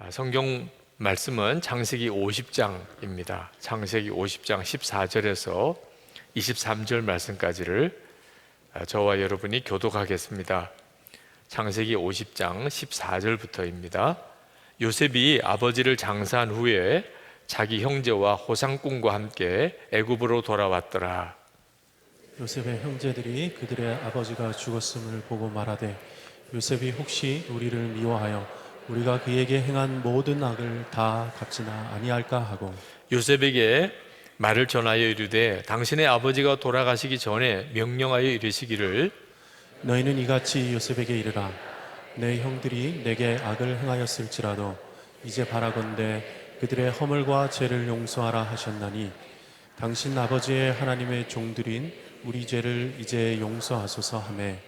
성경 말씀은 창세기 50장입니다. 창세기 50장 14절에서 23절 말씀까지를 저와 여러분이 교독하겠습니다. 창세기 50장 14절부터입니다. 요셉이 아버지를 장사한 후에 자기 형제와 호상꾼과 함께 애굽으로 돌아왔더라. 요셉의 형제들이 그들의 아버지가 죽었음을 보고 말하되, 요셉이 혹시 우리를 미워하여 우리가 그에게 행한 모든 악을 다 갚지나 아니할까 하고, 요셉에게 말을 전하여 이르되 당신의 아버지가 돌아가시기 전에 명령하여 이르시기를, 너희는 이같이 요셉에게 이르라. 내 형들이 내게 악을 행하였을지라도 이제 바라건대 그들의 허물과 죄를 용서하라 하셨나니, 당신 아버지의 하나님의 종들인 우리 죄를 이제 용서하소서 하매,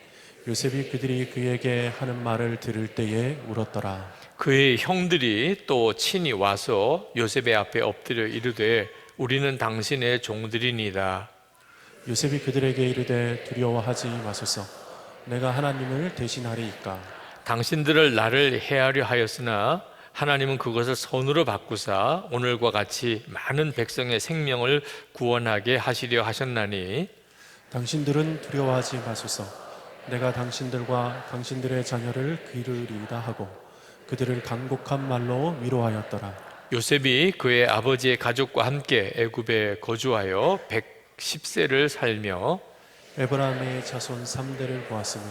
요셉이 그들이 그에게 하는 말을 들을 때에 울었더라. 그의 형들이 또 친히 와서 요셉의 앞에 엎드려 이르되 우리는 당신의 종들이니이다. 요셉이 그들에게 이르되 두려워하지 마소서. 내가 하나님을 대신하리이까. 당신들을 나를 해하려 하였으나 하나님은 그것을 선으로 바꾸사 오늘과 같이 많은 백성의 생명을 구원하게 하시려 하셨나니, 당신들은 두려워하지 마소서. 내가 당신들과 당신들의 자녀를 기르리이다 하고 그들을 간곡한 말로 위로하였더라. 요셉이 그의 아버지의 가족과 함께 애굽에 거주하여 110세를 살며 에브라임의 자손 3대를 보았으며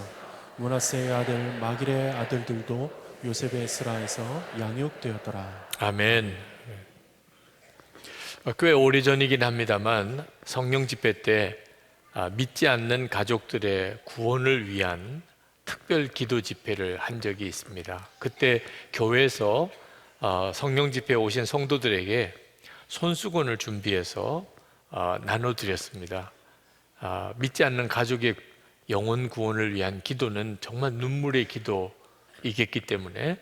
므낫세의 아들 마길의 아들들도 요셉의 스라에서 양육되었더라. 아멘. 꽤 오래전이긴 합니다만 성령 집회 때 믿지 않는 가족들의 구원을 위한 특별 기도 집회를 한 적이 있습니다. 그때 교회에서 성령 집회에 오신 성도들에게 손수건을 준비해서 나눠드렸습니다. 믿지 않는 가족의 영혼 구원을 위한 기도는 정말 눈물의 기도이겠기 때문에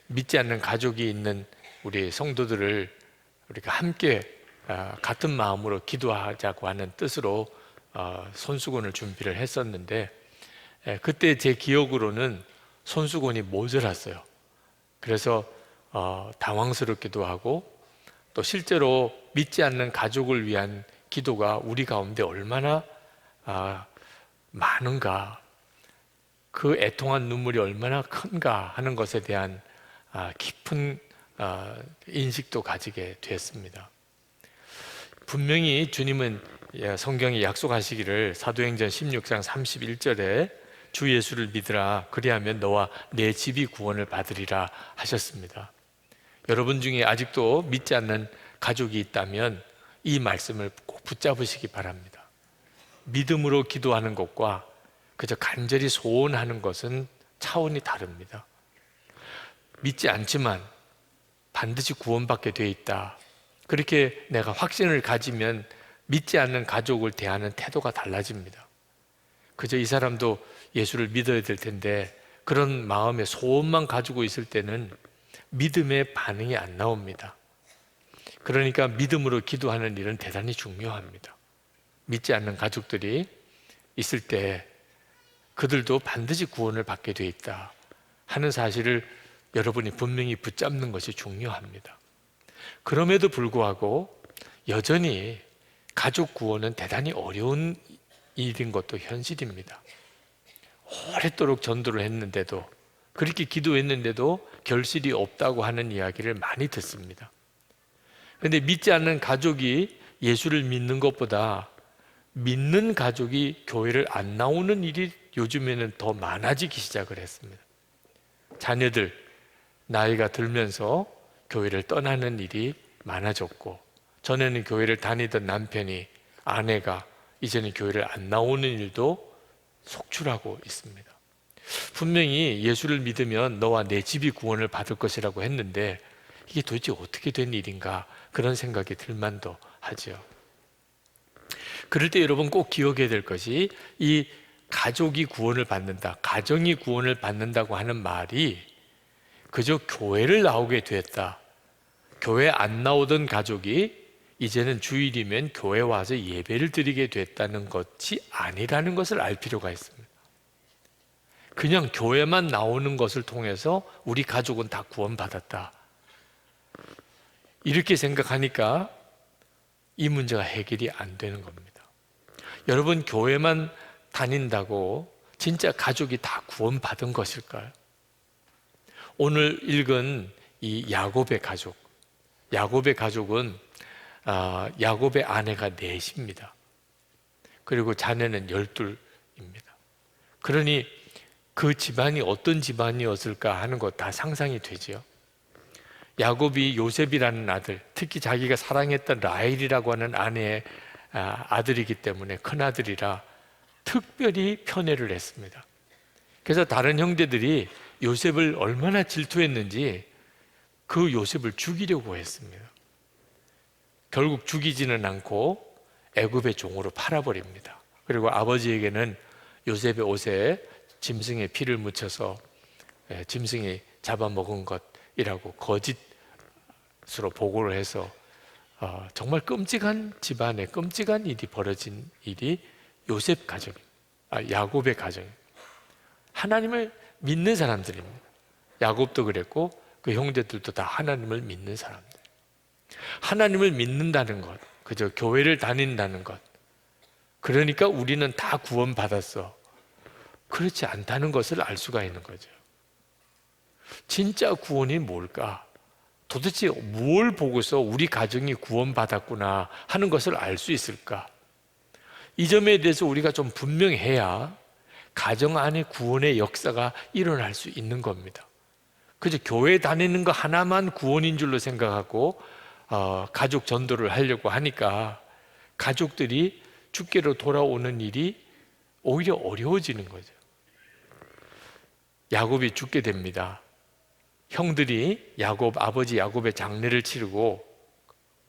믿지 않는 가족이 있는 우리 성도들을 우리가 함께 같은 마음으로 기도하자고 하는 뜻으로 손수건을 준비를 했었는데, 그때 제 기억으로는 손수건이 모자랐어요. 그래서 당황스럽기도 하고, 또 실제로 믿지 않는 가족을 위한 기도가 우리 가운데 얼마나 많은가, 그 애통한 눈물이 얼마나 큰가 하는 것에 대한 깊은 인식도 가지게 됐습니다. 분명히 주님은 성경에 약속하시기를 사도행전 16장 31절에 주 예수를 믿으라 그리하면 너와 내 집이 구원을 받으리라 하셨습니다. 여러분 중에 아직도 믿지 않는 가족이 있다면 이 말씀을 꼭 붙잡으시기 바랍니다. 믿음으로 기도하는 것과 그저 간절히 소원하는 것은 차원이 다릅니다. 믿지 않지만 반드시 구원받게 돼 있다, 그렇게 내가 확신을 가지면 믿지 않는 가족을 대하는 태도가 달라집니다. 그저 이 사람도 예수를 믿어야 될 텐데 그런 마음의 소원만 가지고 있을 때는 믿음의 반응이 안 나옵니다. 그러니까 믿음으로 기도하는 일은 대단히 중요합니다. 믿지 않는 가족들이 있을 때 그들도 반드시 구원을 받게 돼 있다 하는 사실을 여러분이 분명히 붙잡는 것이 중요합니다. 그럼에도 불구하고 여전히 가족 구원은 대단히 어려운 일인 것도 현실입니다. 오랫도록 전도를 했는데도, 그렇게 기도했는데도 결실이 없다고 하는 이야기를 많이 듣습니다. 그런데 믿지 않는 가족이 예수를 믿는 것보다 믿는 가족이 교회를 안 나오는 일이 요즘에는 더 많아지기 시작을 했습니다. 자녀들 나이가 들면서 교회를 떠나는 일이 많아졌고, 전에는 교회를 다니던 남편이, 아내가 이제는 교회를 안 나오는 일도 속출하고 있습니다. 분명히 예수를 믿으면 너와 내 집이 구원을 받을 것이라고 했는데 이게 도대체 어떻게 된 일인가, 그런 생각이 들만도 하죠. 그럴 때 여러분 꼭 기억해야 될 것이, 이 가족이 구원을 받는다, 가정이 구원을 받는다고 하는 말이 그저 교회를 나오게 됐다, 교회 안 나오던 가족이 이제는 주일이면 교회 와서 예배를 드리게 됐다는 것이 아니라는 것을 알 필요가 있습니다. 그냥 교회만 나오는 것을 통해서 우리 가족은 다 구원받았다, 이렇게 생각하니까 이 문제가 해결이 안 되는 겁니다. 여러분, 교회만 다닌다고 진짜 가족이 다 구원받은 것일까요? 오늘 읽은 이 야곱의 가족, 야곱의 가족은 야곱의 아내가 넷입니다. 그리고 자녀는 12입니다. 그러니 그 집안이 어떤 집안이었을까 하는 것 다 상상이 되지요. 야곱이 요셉이라는 아들, 특히 자기가 사랑했던 라헬이라고 하는 아내의 아들이기 때문에 큰아들이라 특별히 편애를 했습니다. 그래서 다른 형제들이 요셉을 얼마나 질투했는지 그 요셉을 죽이려고 했습니다. 결국 죽이지는 않고 애굽의 종으로 팔아버립니다. 그리고 아버지에게는 요셉의 옷에 짐승의 피를 묻혀서 짐승이 잡아먹은 것이라고 거짓으로 보고를 해서 정말 끔찍한 집안에 끔찍한 일이 벌어진 일이 요셉 가정, 야곱의 가정입니다. 하나님을 믿는 사람들입니다. 야곱도 그랬고 그 형제들도 다 하나님을 믿는 사람들. 하나님을 믿는다는 것, 그저 교회를 다닌다는 것, 그러니까 우리는 다 구원받았어, 그렇지 않다는 것을 알 수가 있는 거죠. 진짜 구원이 뭘까? 도대체 뭘 보고서 우리 가정이 구원받았구나 하는 것을 알 수 있을까? 이 점에 대해서 우리가 좀 분명해야 가정 안에 구원의 역사가 일어날 수 있는 겁니다. 그저 교회 다니는 거 하나만 구원인 줄로 생각하고 가족 전도를 하려고 하니까 가족들이 주께로 돌아오는 일이 오히려 어려워지는 거죠. 야곱이 죽게 됩니다. 형들이 아버지 야곱의 장례를 치르고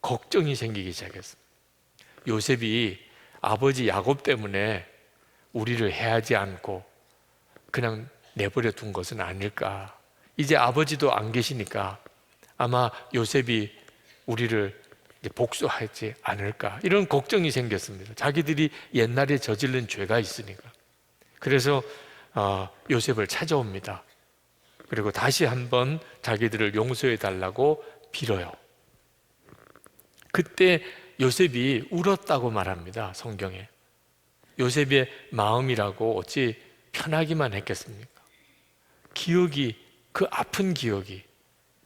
걱정이 생기기 시작했습니다. 요셉이 아버지 야곱 때문에 우리를 해하지 않고 그냥 내버려 둔 것은 아닐까. 이제 아버지도 안 계시니까 아마 요셉이 우리를 복수하지 않을까, 이런 걱정이 생겼습니다. 자기들이 옛날에 저지른 죄가 있으니까. 그래서 요셉을 찾아옵니다. 그리고 다시 한번 자기들을 용서해 달라고 빌어요. 그때 요셉이 울었다고 말합니다, 성경에. 요셉의 마음이라고 어찌 편하기만 했겠습니까? 그 아픈 기억이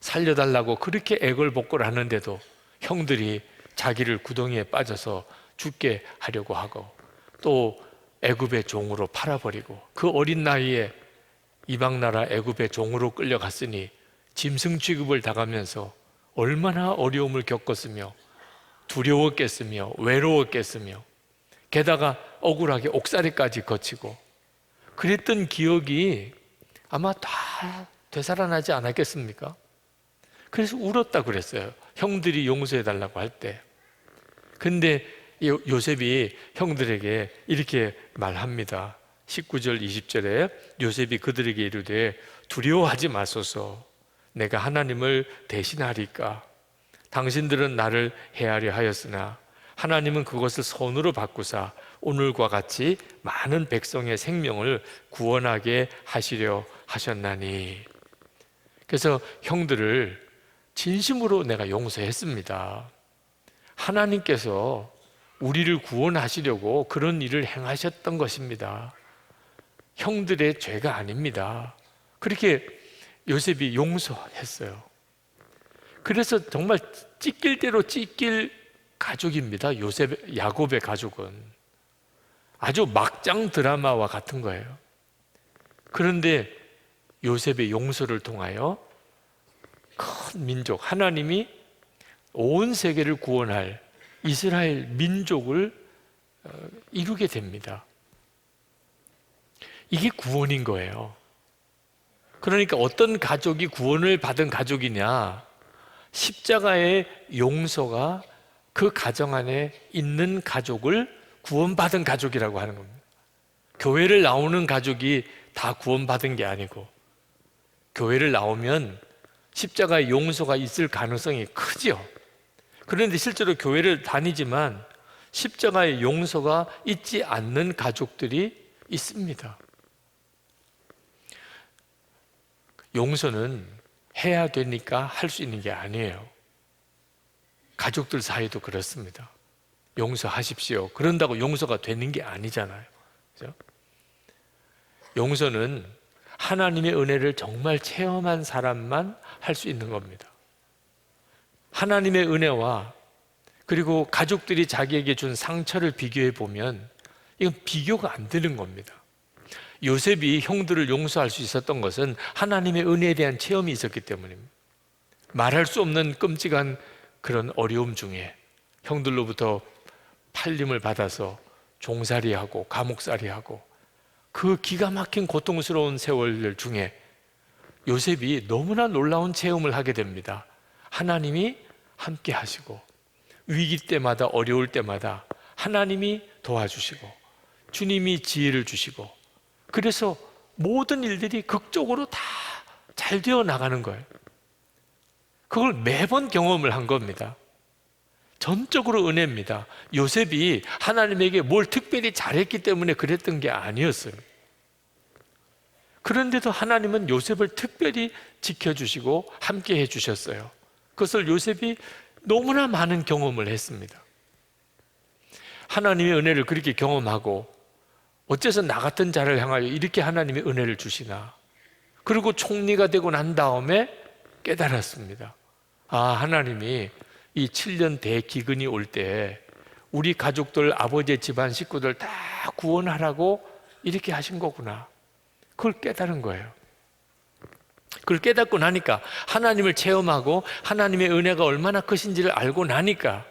살려달라고 그렇게 애걸복걸 하는데도 형들이 자기를 구덩이에 빠져서 죽게 하려고 하고 또 애굽의 종으로 팔아버리고 그 어린 나이에 이방 나라 애굽의 종으로 끌려갔으니 짐승 취급을 당하면서 얼마나 어려움을 겪었으며 두려웠겠으며 외로웠겠으며 게다가 억울하게 옥살이까지 거치고 그랬던 기억이 아마 다 되살아나지 않았겠습니까? 그래서 울었다 그랬어요. 형들이 용서해 달라고 할 때. 근데 요셉이 형들에게 이렇게 말합니다. 19절 20절에 요셉이 그들에게 이르되 두려워하지 마소서, 내가 하나님을 대신하리까. 당신들은 나를 해하려 하였으나 하나님은 그것을 선으로 바꾸사 오늘과 같이 많은 백성의 생명을 구원하게 하시려 하셨나니. 그래서 형들을 진심으로 내가 용서했습니다. 하나님께서 우리를 구원하시려고 그런 일을 행하셨던 것입니다. 형들의 죄가 아닙니다. 그렇게 요셉이 용서했어요. 그래서 정말 찢길 대로 찢길 가족입니다. 야곱의 가족은 아주 막장 드라마와 같은 거예요. 그런데 요셉의 용서를 통하여 큰 민족, 하나님이 온 세계를 구원할 이스라엘 민족을 이루게 됩니다. 이게 구원인 거예요. 그러니까 어떤 가족이 구원을 받은 가족이냐? 십자가의 용서가 그 가정 안에 있는 가족을 구원받은 가족이라고 하는 겁니다. 교회를 나오는 가족이 다 구원받은 게 아니고, 교회를 나오면 십자가의 용서가 있을 가능성이 크지요. 그런데 실제로 교회를 다니지만 십자가의 용서가 있지 않는 가족들이 있습니다. 용서는 해야 되니까 할 수 있는 게 아니에요. 가족들 사이도 그렇습니다. 용서하십시오. 그런다고 용서가 되는 게 아니잖아요. 그죠? 용서는 하나님의 은혜를 정말 체험한 사람만 할 수 있는 겁니다. 하나님의 은혜와 그리고 가족들이 자기에게 준 상처를 비교해 보면 이건 비교가 안 되는 겁니다. 요셉이 형들을 용서할 수 있었던 것은 하나님의 은혜에 대한 체험이 있었기 때문입니다. 말할 수 없는 끔찍한 그런 어려움 중에 형들로부터 팔림을 받아서 종살이하고 감옥살이하고 그 기가 막힌 고통스러운 세월 중에 요셉이 너무나 놀라운 체험을 하게 됩니다. 하나님이 함께 하시고 위기 때마다 어려울 때마다 하나님이 도와주시고 주님이 지혜를 주시고 그래서 모든 일들이 극적으로 다 잘 되어 나가는 거예요. 그걸 매번 경험을 한 겁니다. 전적으로 은혜입니다. 요셉이 하나님에게 뭘 특별히 잘했기 때문에 그랬던 게 아니었어요. 그런데도 하나님은 요셉을 특별히 지켜주시고 함께 해주셨어요. 그것을 요셉이 너무나 많은 경험을 했습니다. 하나님의 은혜를 그렇게 경험하고 어째서 나 같은 자를 향하여 이렇게 하나님의 은혜를 주시나. 그리고 총리가 되고 난 다음에 깨달았습니다. 아, 하나님이 이 7년 대기근이 올 때 우리 가족들, 아버지의 집안 식구들 다 구원하라고 이렇게 하신 거구나. 그걸 깨달은 거예요. 그걸 깨닫고 나니까 하나님을 체험하고 하나님의 은혜가 얼마나 크신지를 알고 나니까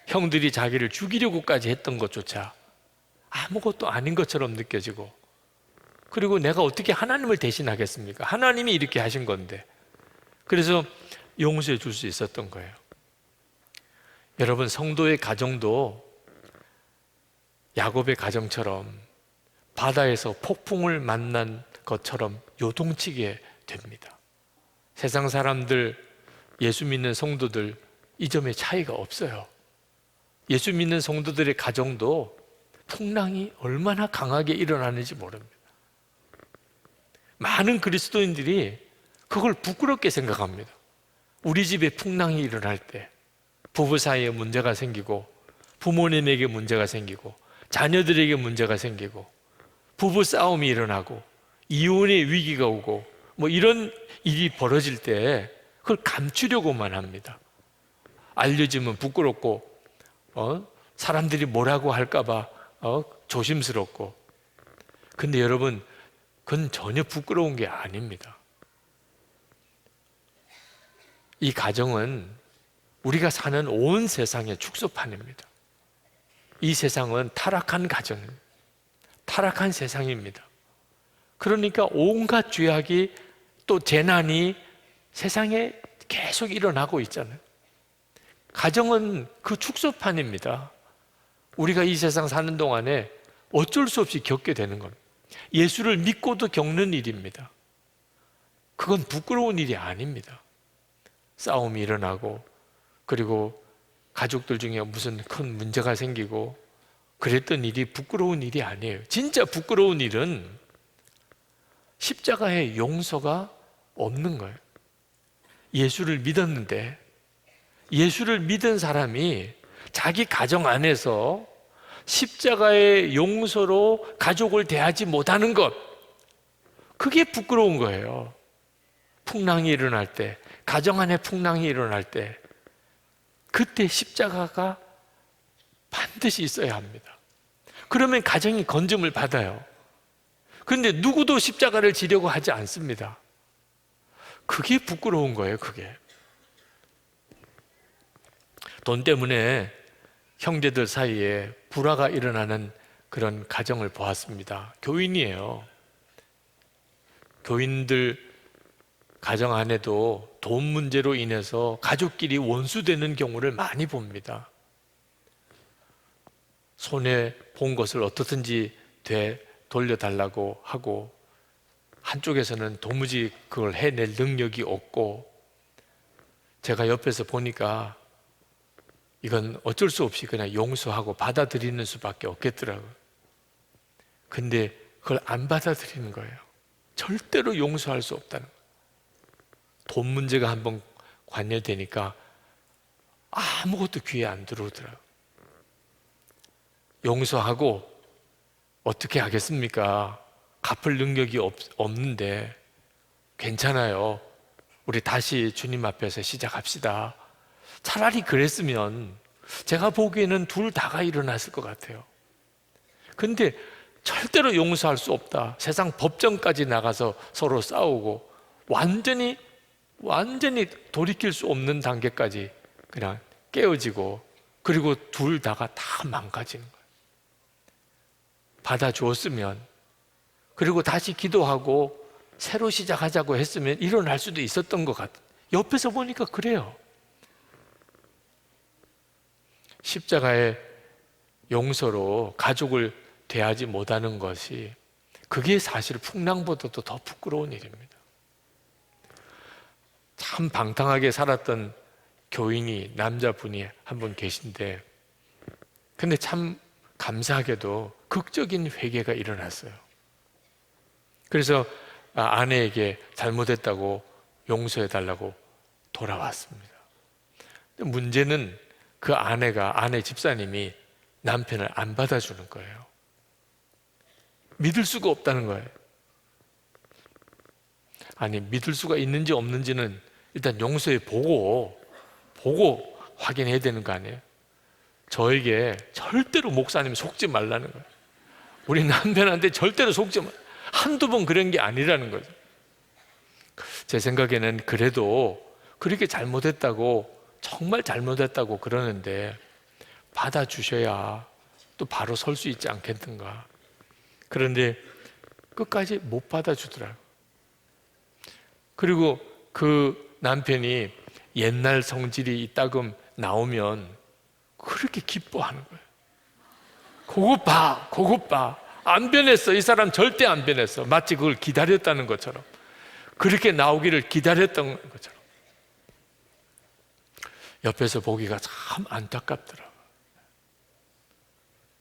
형들이 자기를 죽이려고까지 했던 것조차 아무것도 아닌 것처럼 느껴지고, 그리고 내가 어떻게 하나님을 대신하겠습니까? 하나님이 이렇게 하신 건데. 그래서 용서해 줄 수 있었던 거예요. 여러분, 성도의 가정도 야곱의 가정처럼 바다에서 폭풍을 만난 것처럼 요동치게 됩니다. 세상 사람들, 예수 믿는 성도들 이 점에 차이가 없어요. 예수 믿는 성도들의 가정도 풍랑이 얼마나 강하게 일어나는지 모릅니다. 많은 그리스도인들이 그걸 부끄럽게 생각합니다. 우리 집에 풍랑이 일어날 때 부부 사이에 문제가 생기고 부모님에게 문제가 생기고 자녀들에게 문제가 생기고 부부 싸움이 일어나고 이혼의 위기가 오고 뭐 이런 일이 벌어질 때 그걸 감추려고만 합니다. 알려지면 부끄럽고 사람들이 뭐라고 할까봐 조심스럽고. 근데 여러분, 그건 전혀 부끄러운 게 아닙니다. 이 가정은 우리가 사는 온 세상의 축소판입니다. 이 세상은 타락한 가정, 타락한 세상입니다. 그러니까 온갖 죄악이 또 재난이 세상에 계속 일어나고 있잖아요. 가정은 그 축소판입니다. 우리가 이 세상 사는 동안에 어쩔 수 없이 겪게 되는 겁니다. 예수를 믿고도 겪는 일입니다. 그건 부끄러운 일이 아닙니다. 싸움이 일어나고 그리고 가족들 중에 무슨 큰 문제가 생기고 그랬던 일이 부끄러운 일이 아니에요. 진짜 부끄러운 일은 십자가의 용서가 없는 거예요. 예수를 믿었는데 예수를 믿은 사람이 자기 가정 안에서 십자가의 용서로 가족을 대하지 못하는 것, 그게 부끄러운 거예요. 풍랑이 일어날 때, 가정 안에 풍랑이 일어날 때 그때 십자가가 반드시 있어야 합니다. 그러면 가정이 건짐을 받아요. 그런데 누구도 십자가를 지려고 하지 않습니다. 그게 부끄러운 거예요. 그게 돈 때문에 형제들 사이에 불화가 일어나는 그런 가정을 보았습니다. 교인이에요. 교인들 가정 안에도 돈 문제로 인해서 가족끼리 원수되는 경우를 많이 봅니다. 손해 본 것을 어떻든지 돌려달라고 하고 한쪽에서는 도무지 그걸 해낼 능력이 없고, 제가 옆에서 보니까 이건 어쩔 수 없이 그냥 용서하고 받아들이는 수밖에 없겠더라고요. 근데 그걸 안 받아들이는 거예요. 절대로 용서할 수 없다는 거예요. 돈 문제가 한번 관여되니까 아무것도 귀에 안 들어오더라고요. 용서하고 어떻게 하겠습니까? 갚을 능력이 없는데 괜찮아요. 우리 다시 주님 앞에서 시작합시다. 차라리 그랬으면 제가 보기에는 둘 다가 일어났을 것 같아요. 근데 절대로 용서할 수 없다. 세상 법정까지 나가서 서로 싸우고 완전히 돌이킬 수 없는 단계까지 그냥 깨어지고, 그리고 둘 다가 다 망가지는 거예요. 받아주었으면, 그리고 다시 기도하고 새로 시작하자고 했으면 일어날 수도 있었던 것 같아요. 옆에서 보니까 그래요. 십자가의 용서로 가족을 대하지 못하는 것이, 그게 사실 풍랑보다도 더 부끄러운 일입니다. 참 방탕하게 살았던 교인이, 남자분이 한 분 계신데, 근데 참 감사하게도 극적인 회개가 일어났어요. 그래서 아내에게 잘못했다고 용서해달라고 돌아왔습니다. 문제는 그 아내 집사님이 남편을 안 받아주는 거예요. 믿을 수가 없다는 거예요. 아니, 믿을 수가 있는지 없는지는 일단 용서해 보고 확인해야 되는 거 아니에요? 저에게 절대로 목사님 속지 말라는 거예요. 우리 남편한테 절대로 속지 말. 한두 번 그런 게 아니라는 거죠. 제 생각에는 그래도 그렇게 잘못했다고, 정말 잘못했다고 그러는데 받아주셔야 또 바로 설 수 있지 않겠는가. 그런데 끝까지 못 받아주더라고요. 그리고 그 남편이 옛날 성질이 이따금 나오면 그렇게 기뻐하는 거예요. 그것 봐. 안 변했어. 이 사람 절대 안 변했어. 마치 그걸 기다렸다는 것처럼, 그렇게 나오기를 기다렸던 것처럼. 옆에서 보기가 참 안타깝더라고요.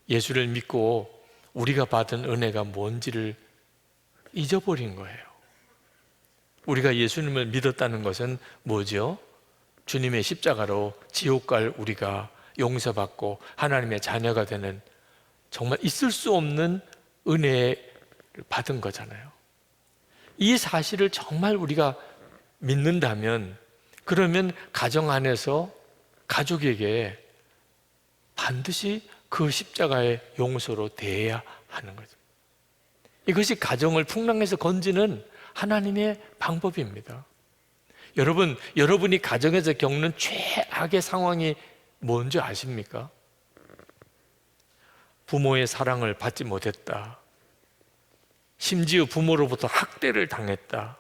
예수를 믿고 우리가 받은 은혜가 뭔지를 잊어버린 거예요. 우리가 예수님을 믿었다는 것은 뭐죠? 주님의 십자가로 지옥 갈 우리가 용서받고 하나님의 자녀가 되는, 정말 있을 수 없는 은혜를 받은 거잖아요. 이 사실을 정말 우리가 믿는다면, 그러면 가정 안에서 가족에게 반드시 그 십자가의 용서로 대해야 하는 거죠. 이것이 가정을 풍랑에서 건지는 하나님의 방법입니다. 여러분이 가정에서 겪는 최악의 상황이 뭔지 아십니까? 부모의 사랑을 받지 못했다. 심지어 부모로부터 학대를 당했다.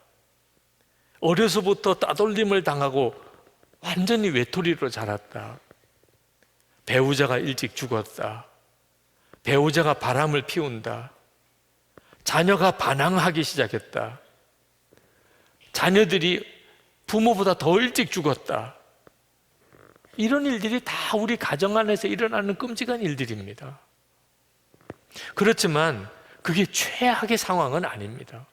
어려서부터 따돌림을 당하고 완전히 외톨이로 자랐다. 배우자가 일찍 죽었다. 배우자가 바람을 피운다. 자녀가 반항하기 시작했다. 자녀들이 부모보다 더 일찍 죽었다. 이런 일들이 다 우리 가정 안에서 일어나는 끔찍한 일들입니다. 그렇지만 그게 최악의 상황은 아닙니다.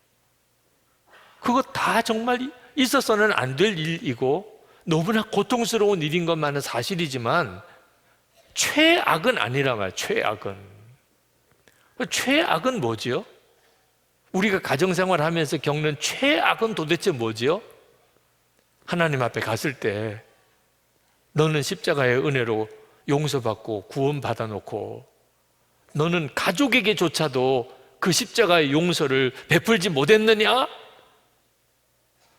그거 다 정말 있어서는 안 될 일이고 너무나 고통스러운 일인 것만은 사실이지만 최악은 아니란 말이에요. 최악은 뭐지요? 우리가 가정생활 하면서 겪는 최악은 도대체 뭐지요? 하나님 앞에 갔을 때 너는 십자가의 은혜로 용서받고 구원받아 놓고 너는 가족에게조차도 그 십자가의 용서를 베풀지 못했느냐?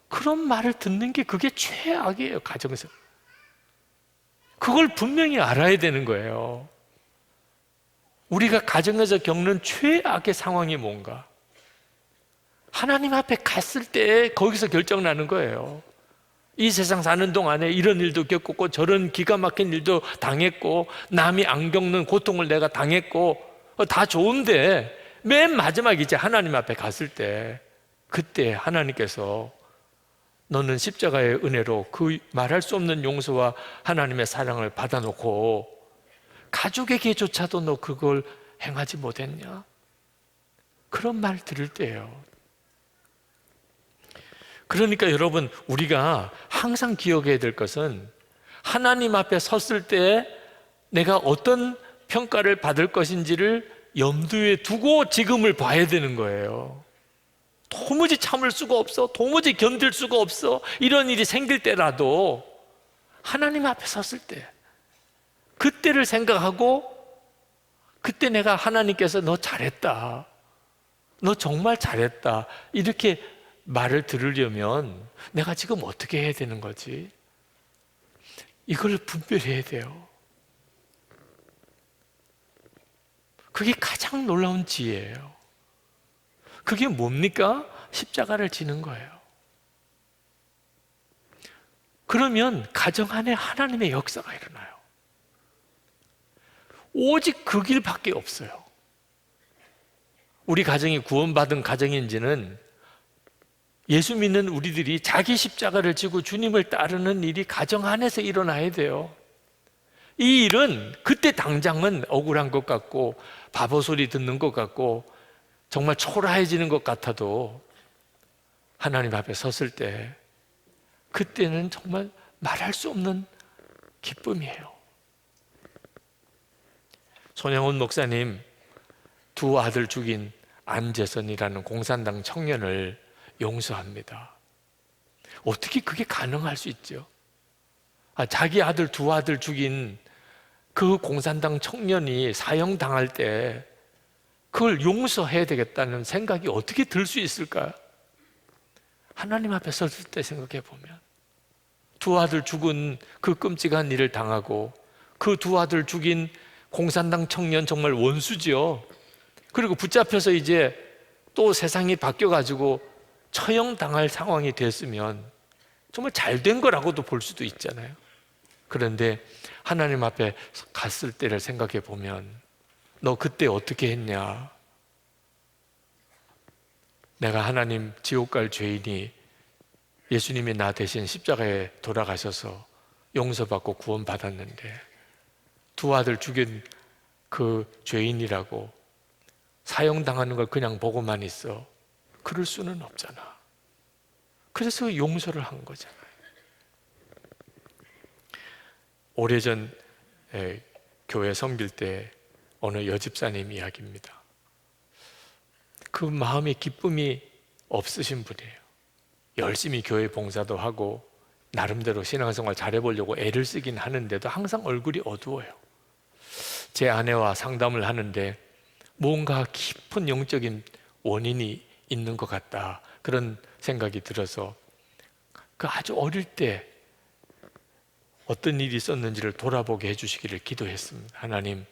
그런 말을 듣는 게 그게 최악이에요, 가정에서. 그걸 분명히 알아야 되는 거예요. 우리가 가정에서 겪는 최악의 상황이 뭔가? 하나님 앞에 갔을 때 거기서 결정나는 거예요. 이 세상 사는 동안에 이런 일도 겪었고 저런 기가 막힌 일도 당했고 남이 안 겪는 고통을 내가 당했고 다 좋은데 맨 마지막 이제 하나님 앞에 갔을 때 그때 하나님께서 너는 십자가의 은혜로 그 말할 수 없는 용서와 하나님의 사랑을 받아놓고 가족에게조차도 너 그걸 행하지 못했냐? 그런 말 들을 때예요. 그러니까 여러분, 우리가 항상 기억해야 될 것은 하나님 앞에 섰을 때 내가 어떤 평가를 받을 것인지를 염두에 두고 지금을 봐야 되는 거예요. 도무지 참을 수가 없어, 도무지 견딜 수가 없어, 이런 일이 생길 때라도 하나님 앞에 섰을 때 그때를 생각하고, 그때 내가 하나님께서 너 잘했다, 너 정말 잘했다, 이렇게 말을 들으려면 내가 지금 어떻게 해야 되는 거지? 이걸 분별해야 돼요. 그게 가장 놀라운 지혜예요. 그게 뭡니까? 십자가를 지는 거예요. 그러면 가정 안에 하나님의 역사가 일어나요. 오직 그 길밖에 없어요. 우리 가정이 구원받은 가정인지는 예수 믿는 우리들이 자기 십자가를 지고 주님을 따르는 일이 가정 안에서 일어나야 돼요. 이 일은 그때 당장은 억울한 것 같고 바보 소리 듣는 것 같고 정말 초라해지는 것 같아도 하나님 앞에 섰을 때 그때는 정말 말할 수 없는 기쁨이에요. 손영훈 목사님 두 아들 죽인 안재선이라는 공산당 청년을 용서합니다. 어떻게 그게 가능할 수 있죠? 자기 아들 두 아들 죽인 그 공산당 청년이 사형당할 때 그걸 용서해야 되겠다는 생각이 어떻게 들 수 있을까요? 하나님 앞에 섰을 때 생각해 보면 두 아들 죽은 그 끔찍한 일을 당하고 그 두 아들 죽인 공산당 청년 정말 원수죠. 그리고 붙잡혀서 이제 또 세상이 바뀌어가지고 처형당할 상황이 됐으면 정말 잘된 거라고도 볼 수도 있잖아요. 그런데 하나님 앞에 갔을 때를 생각해 보면 너 그때 어떻게 했냐? 내가 하나님 지옥 갈 죄인이 예수님이 나 대신 십자가에 돌아가셔서 용서받고 구원받았는데 두 아들 죽인 그 죄인이라고 사형당하는 걸 그냥 보고만 있어. 그럴 수는 없잖아. 그래서 용서를 한 거잖아요. 오래전 교회 섬길 때 어느 여집사님 이야기입니다. 그 마음에 기쁨이 없으신 분이에요. 열심히 교회 봉사도 하고 나름대로 신앙생활 잘해보려고 애를 쓰긴 하는데도 항상 얼굴이 어두워요. 제 아내와 상담을 하는데 뭔가 깊은 영적인 원인이 있는 것 같다, 그런 생각이 들어서 그 아주 어릴 때 어떤 일이 있었는지를 돌아보게 해주시기를 기도했습니다. 하나님,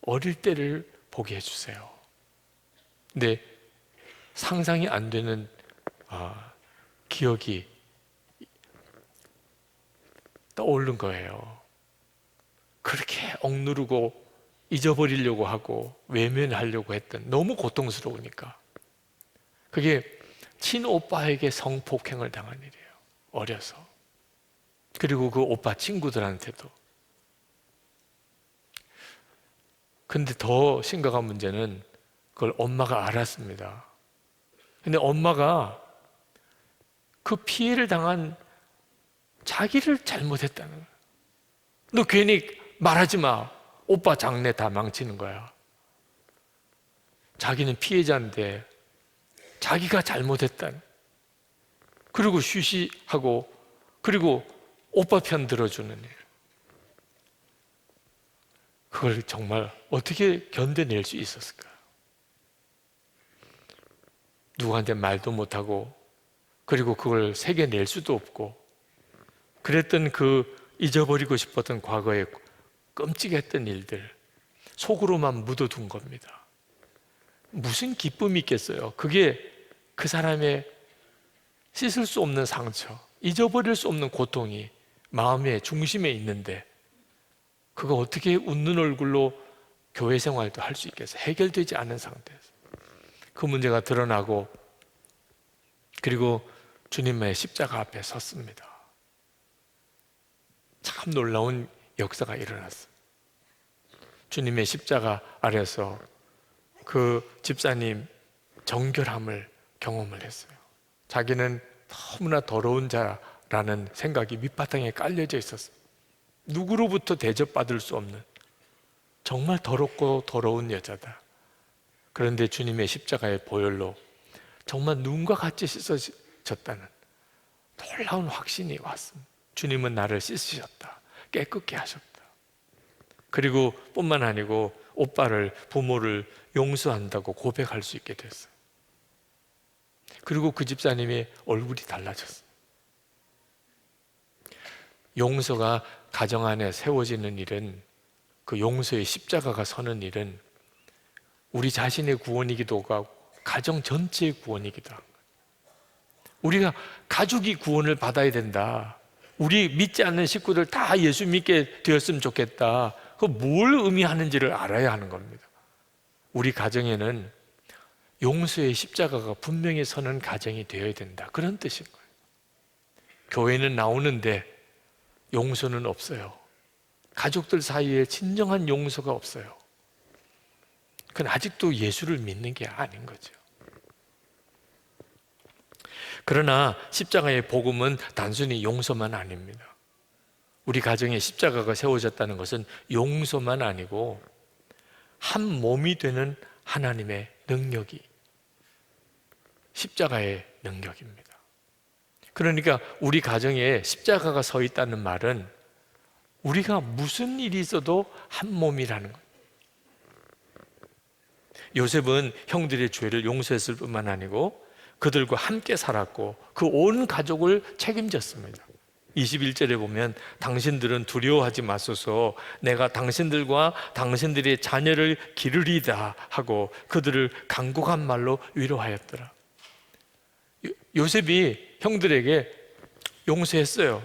어릴 때를 보게 해주세요. 근데 상상이 안 되는 기억이 떠오른 거예요. 그렇게 억누르고 잊어버리려고 하고 외면하려고 했던, 너무 고통스러우니까. 그게 친오빠에게 성폭행을 당한 일이에요. 어려서. 그리고 그 오빠 친구들한테도. 근데 더 심각한 문제는 그걸 엄마가 알았습니다. 근데 엄마가 그 피해를 당한 자기를 잘못했다는 거예요. 너 괜히 말하지 마. 오빠 장래 다 망치는 거야. 자기는 피해자인데 자기가 잘못했다는. 그리고 쉬쉬하고 그리고 오빠 편 들어주는 일. 그걸 정말 어떻게 견뎌낼 수 있었을까? 누구한테 말도 못하고 그리고 그걸 새겨낼 수도 없고 그랬던 그 잊어버리고 싶었던 과거의 끔찍했던 일들 속으로만 묻어둔 겁니다. 무슨 기쁨이 있겠어요? 그게 그 사람의 씻을 수 없는 상처, 잊어버릴 수 없는 고통이 마음의 중심에 있는데 그거 어떻게 웃는 얼굴로 교회 생활도 할 수 있겠어요? 해결되지 않은 상태에서 그 문제가 드러나고 그리고 주님의 십자가 앞에 섰습니다. 참 놀라운 역사가 일어났어요. 주님의 십자가 아래서 그 집사님 정결함을 경험을 했어요. 자기는 너무나 더러운 자라는 생각이 밑바탕에 깔려져 있었어요. 누구로부터 대접받을 수 없는 정말 더럽고 더러운 여자다. 그런데 주님의 십자가의 보혈로 정말 눈과 같이 씻어졌다는 놀라운 확신이 왔습니다. 주님은 나를 씻으셨다. 깨끗게 하셨다. 그리고 뿐만 아니고 오빠를, 부모를 용서한다고 고백할 수 있게 됐어요. 그리고 그 집사님의 얼굴이 달라졌어요. 용서가 가정 안에 세워지는 일은, 그 용서의 십자가가 서는 일은 우리 자신의 구원이기도 하고 가정 전체의 구원이기도 합니다. 우리가 가족이 구원을 받아야 된다. 우리 믿지 않는 식구들 다 예수 믿게 되었으면 좋겠다. 그 뭘 의미하는지를 알아야 하는 겁니다. 우리 가정에는 용서의 십자가가 분명히 서는 가정이 되어야 된다. 그런 뜻인 거예요. 교회는 나오는데 용서는 없어요. 가족들 사이에 진정한 용서가 없어요. 그건 아직도 예수를 믿는 게 아닌 거죠. 그러나 십자가의 복음은 단순히 용서만 아닙니다. 우리 가정에 십자가가 세워졌다는 것은 용서만 아니고 한 몸이 되는 하나님의 능력이 십자가의 능력입니다. 그러니까 우리 가정에 십자가가 서 있다는 말은 우리가 무슨 일이 있어도 한 몸이라는 거예요. 요셉은 형들의 죄를 용서했을 뿐만 아니고 그들과 함께 살았고 그 온 가족을 책임졌습니다. 21절에 보면 당신들은 두려워하지 마소서, 내가 당신들과 당신들의 자녀를 기르리다 하고 그들을 간곡한 말로 위로하였더라. 요셉이 형들에게 용서했어요.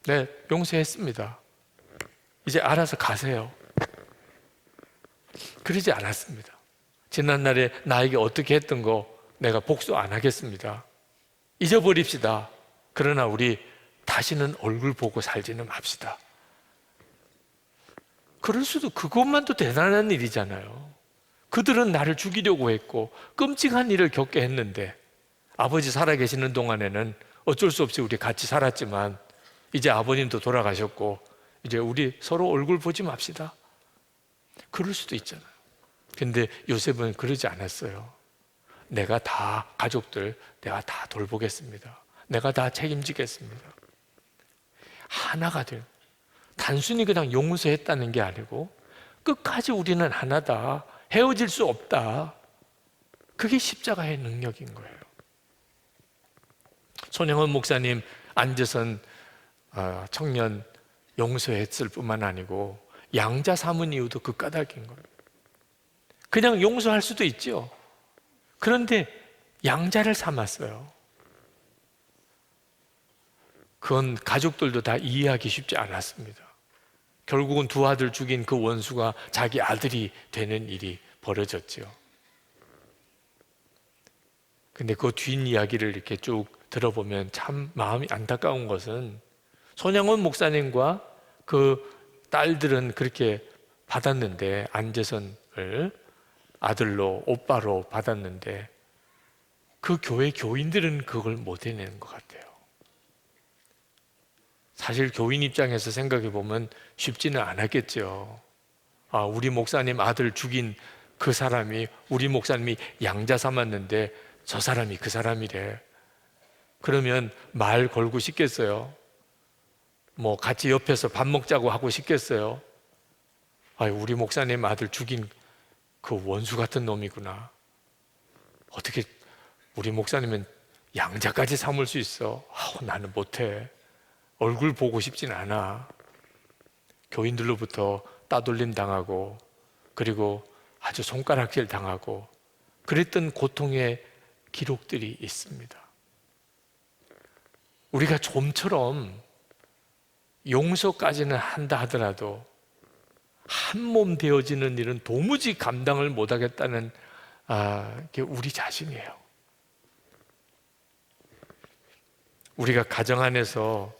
네, 용서했습니다. 이제 알아서 가세요. 그러지 않았습니다. 지난날에 나에게 어떻게 했던 거 내가 복수 안 하겠습니다. 잊어버립시다. 그러나 우리 다시는 얼굴 보고 살지는 맙시다. 그럴 수도, 그것만도 대단한 일이잖아요. 그들은 나를 죽이려고 했고 끔찍한 일을 겪게 했는데 아버지 살아계시는 동안에는 어쩔 수 없이 우리 같이 살았지만 이제 아버님도 돌아가셨고 이제 우리 서로 얼굴 보지 맙시다. 그럴 수도 있잖아요. 근데 요셉은 그러지 않았어요. 내가 다, 가족들 내가 다 돌보겠습니다. 내가 다 책임지겠습니다. 하나가 돼요. 단순히 그냥 용서했다는 게 아니고 끝까지 우리는 하나다. 헤어질 수 없다. 그게 십자가의 능력인 거예요. 손영원 목사님 안재선 청년 용서했을 뿐만 아니고 양자 삼은 이유도 그 까닭인 거예요. 그냥 용서할 수도 있죠. 그런데 양자를 삼았어요. 그건 가족들도 다 이해하기 쉽지 않았습니다. 결국은 두 아들 죽인 그 원수가 자기 아들이 되는 일이 벌어졌죠. 근데 그 뒷이야기를 이렇게 쭉 들어보면 참 마음이 안타까운 것은 손양원 목사님과 그 딸들은 그렇게 받았는데, 안재선을 아들로, 오빠로 받았는데 그 교회 교인들은 그걸 못 해내는 것 같아요. 사실 교인 입장에서 생각해 보면 쉽지는 않았겠죠. 우리 목사님 아들 죽인 그 사람이, 우리 목사님이 양자 삼았는데 저 사람이 그 사람이래. 그러면 말 걸고 싶겠어요? 뭐 같이 옆에서 밥 먹자고 하고 싶겠어요? 우리 목사님 아들 죽인 그 원수 같은 놈이구나. 어떻게 우리 목사님은 양자까지 삼을 수 있어? 나는 못해. 얼굴 보고 싶진 않아. 교인들로부터 따돌림 당하고 그리고 아주 손가락질 당하고 그랬던 고통의 기록들이 있습니다. 우리가 좀처럼 용서까지는 한다 하더라도 한 몸 되어지는 일은 도무지 감당을 못하겠다는 게 우리 자신이에요. 우리가 가정 안에서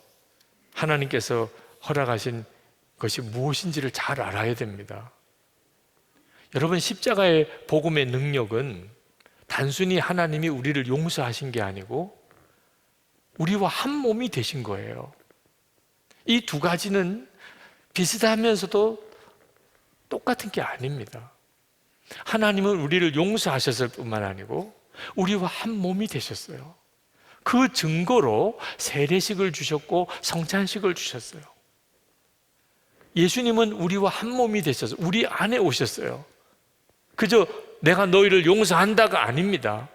하나님께서 허락하신 것이 무엇인지를 잘 알아야 됩니다. 여러분, 십자가의 복음의 능력은 단순히 하나님이 우리를 용서하신 게 아니고 우리와 한 몸이 되신 거예요. 이 두 가지는 비슷하면서도 똑같은 게 아닙니다. 하나님은 우리를 용서하셨을 뿐만 아니고 우리와 한 몸이 되셨어요. 그 증거로 세례식을 주셨고 성찬식을 주셨어요. 예수님은 우리와 한 몸이 되셔서 우리 안에 오셨어요. 그저 내가 너희를 용서한다가 아닙니다.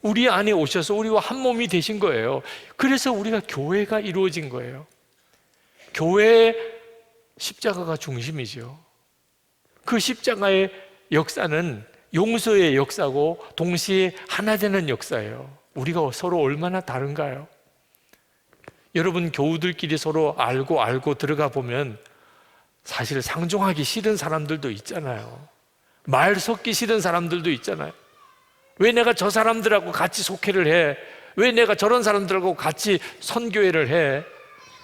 우리 안에 오셔서 우리와 한 몸이 되신 거예요. 그래서 우리가 교회가 이루어진 거예요. 교회의 십자가가 중심이죠. 그 십자가의 역사는 용서의 역사고 동시에 하나 되는 역사예요. 우리가 서로 얼마나 다른가요? 여러분, 교우들끼리 서로 알고 들어가 보면 사실 상종하기 싫은 사람들도 있잖아요. 말 섞기 싫은 사람들도 있잖아요. 왜 내가 저 사람들하고 같이 속회를 해? 왜 내가 저런 사람들하고 같이 선교회를 해?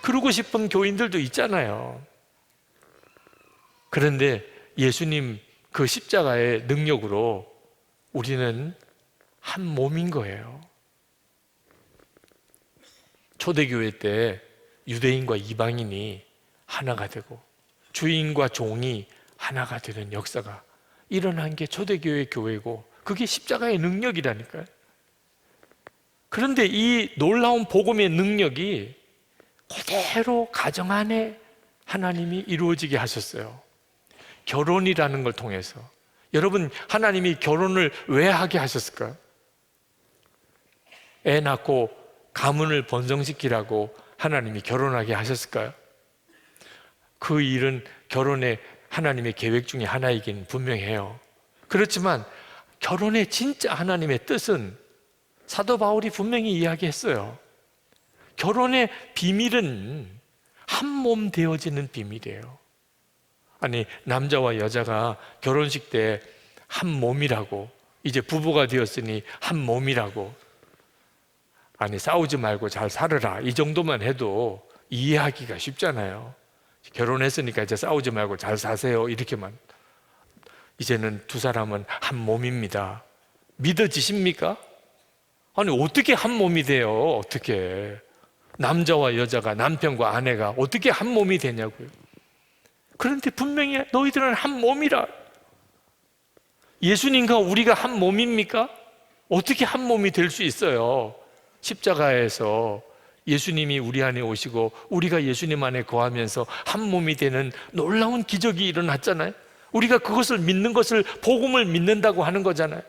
그러고 싶은 교인들도 있잖아요. 그런데 예수님 그 십자가의 능력으로 우리는 한 몸인 거예요. 초대교회 때 유대인과 이방인이 하나가 되고 주인과 종이 하나가 되는 역사가 일어난 게 초대교회 교회고, 그게 십자가의 능력이라니까요. 그런데 이 놀라운 복음의 능력이 그대로 가정 안에 하나님이 이루어지게 하셨어요. 결혼이라는 걸 통해서. 여러분, 하나님이 결혼을 왜 하게 하셨을까요? 애 낳고 가문을 번성시키라고 하나님이 결혼하게 하셨을까요? 그 일은 결혼의 하나님의 계획 중에 하나이긴 분명해요. 그렇지만 결혼의 진짜 하나님의 뜻은 사도 바울이 분명히 이야기했어요. 결혼의 비밀은 한 몸 되어지는 비밀이에요. 아니, 남자와 여자가 결혼식 때 한 몸이라고, 이제 부부가 되었으니 한 몸이라고, 아니 싸우지 말고 잘 살아라, 이 정도만 해도 이해하기가 쉽잖아요. 결혼했으니까 이제 싸우지 말고 잘 사세요, 이렇게만. 이제는 두 사람은 한 몸입니다. 믿어지십니까? 아니 어떻게 한 몸이 돼요? 어떻게 남자와 여자가, 남편과 아내가 어떻게 한 몸이 되냐고요. 그런데 분명히 너희들은 한 몸이라. 예수님과 우리가 한 몸입니까? 어떻게 한 몸이 될 수 있어요? 십자가에서 예수님이 우리 안에 오시고 우리가 예수님 안에 거하면서 한 몸이 되는 놀라운 기적이 일어났잖아요. 우리가 그것을 믿는 것을 복음을 믿는다고 하는 거잖아요.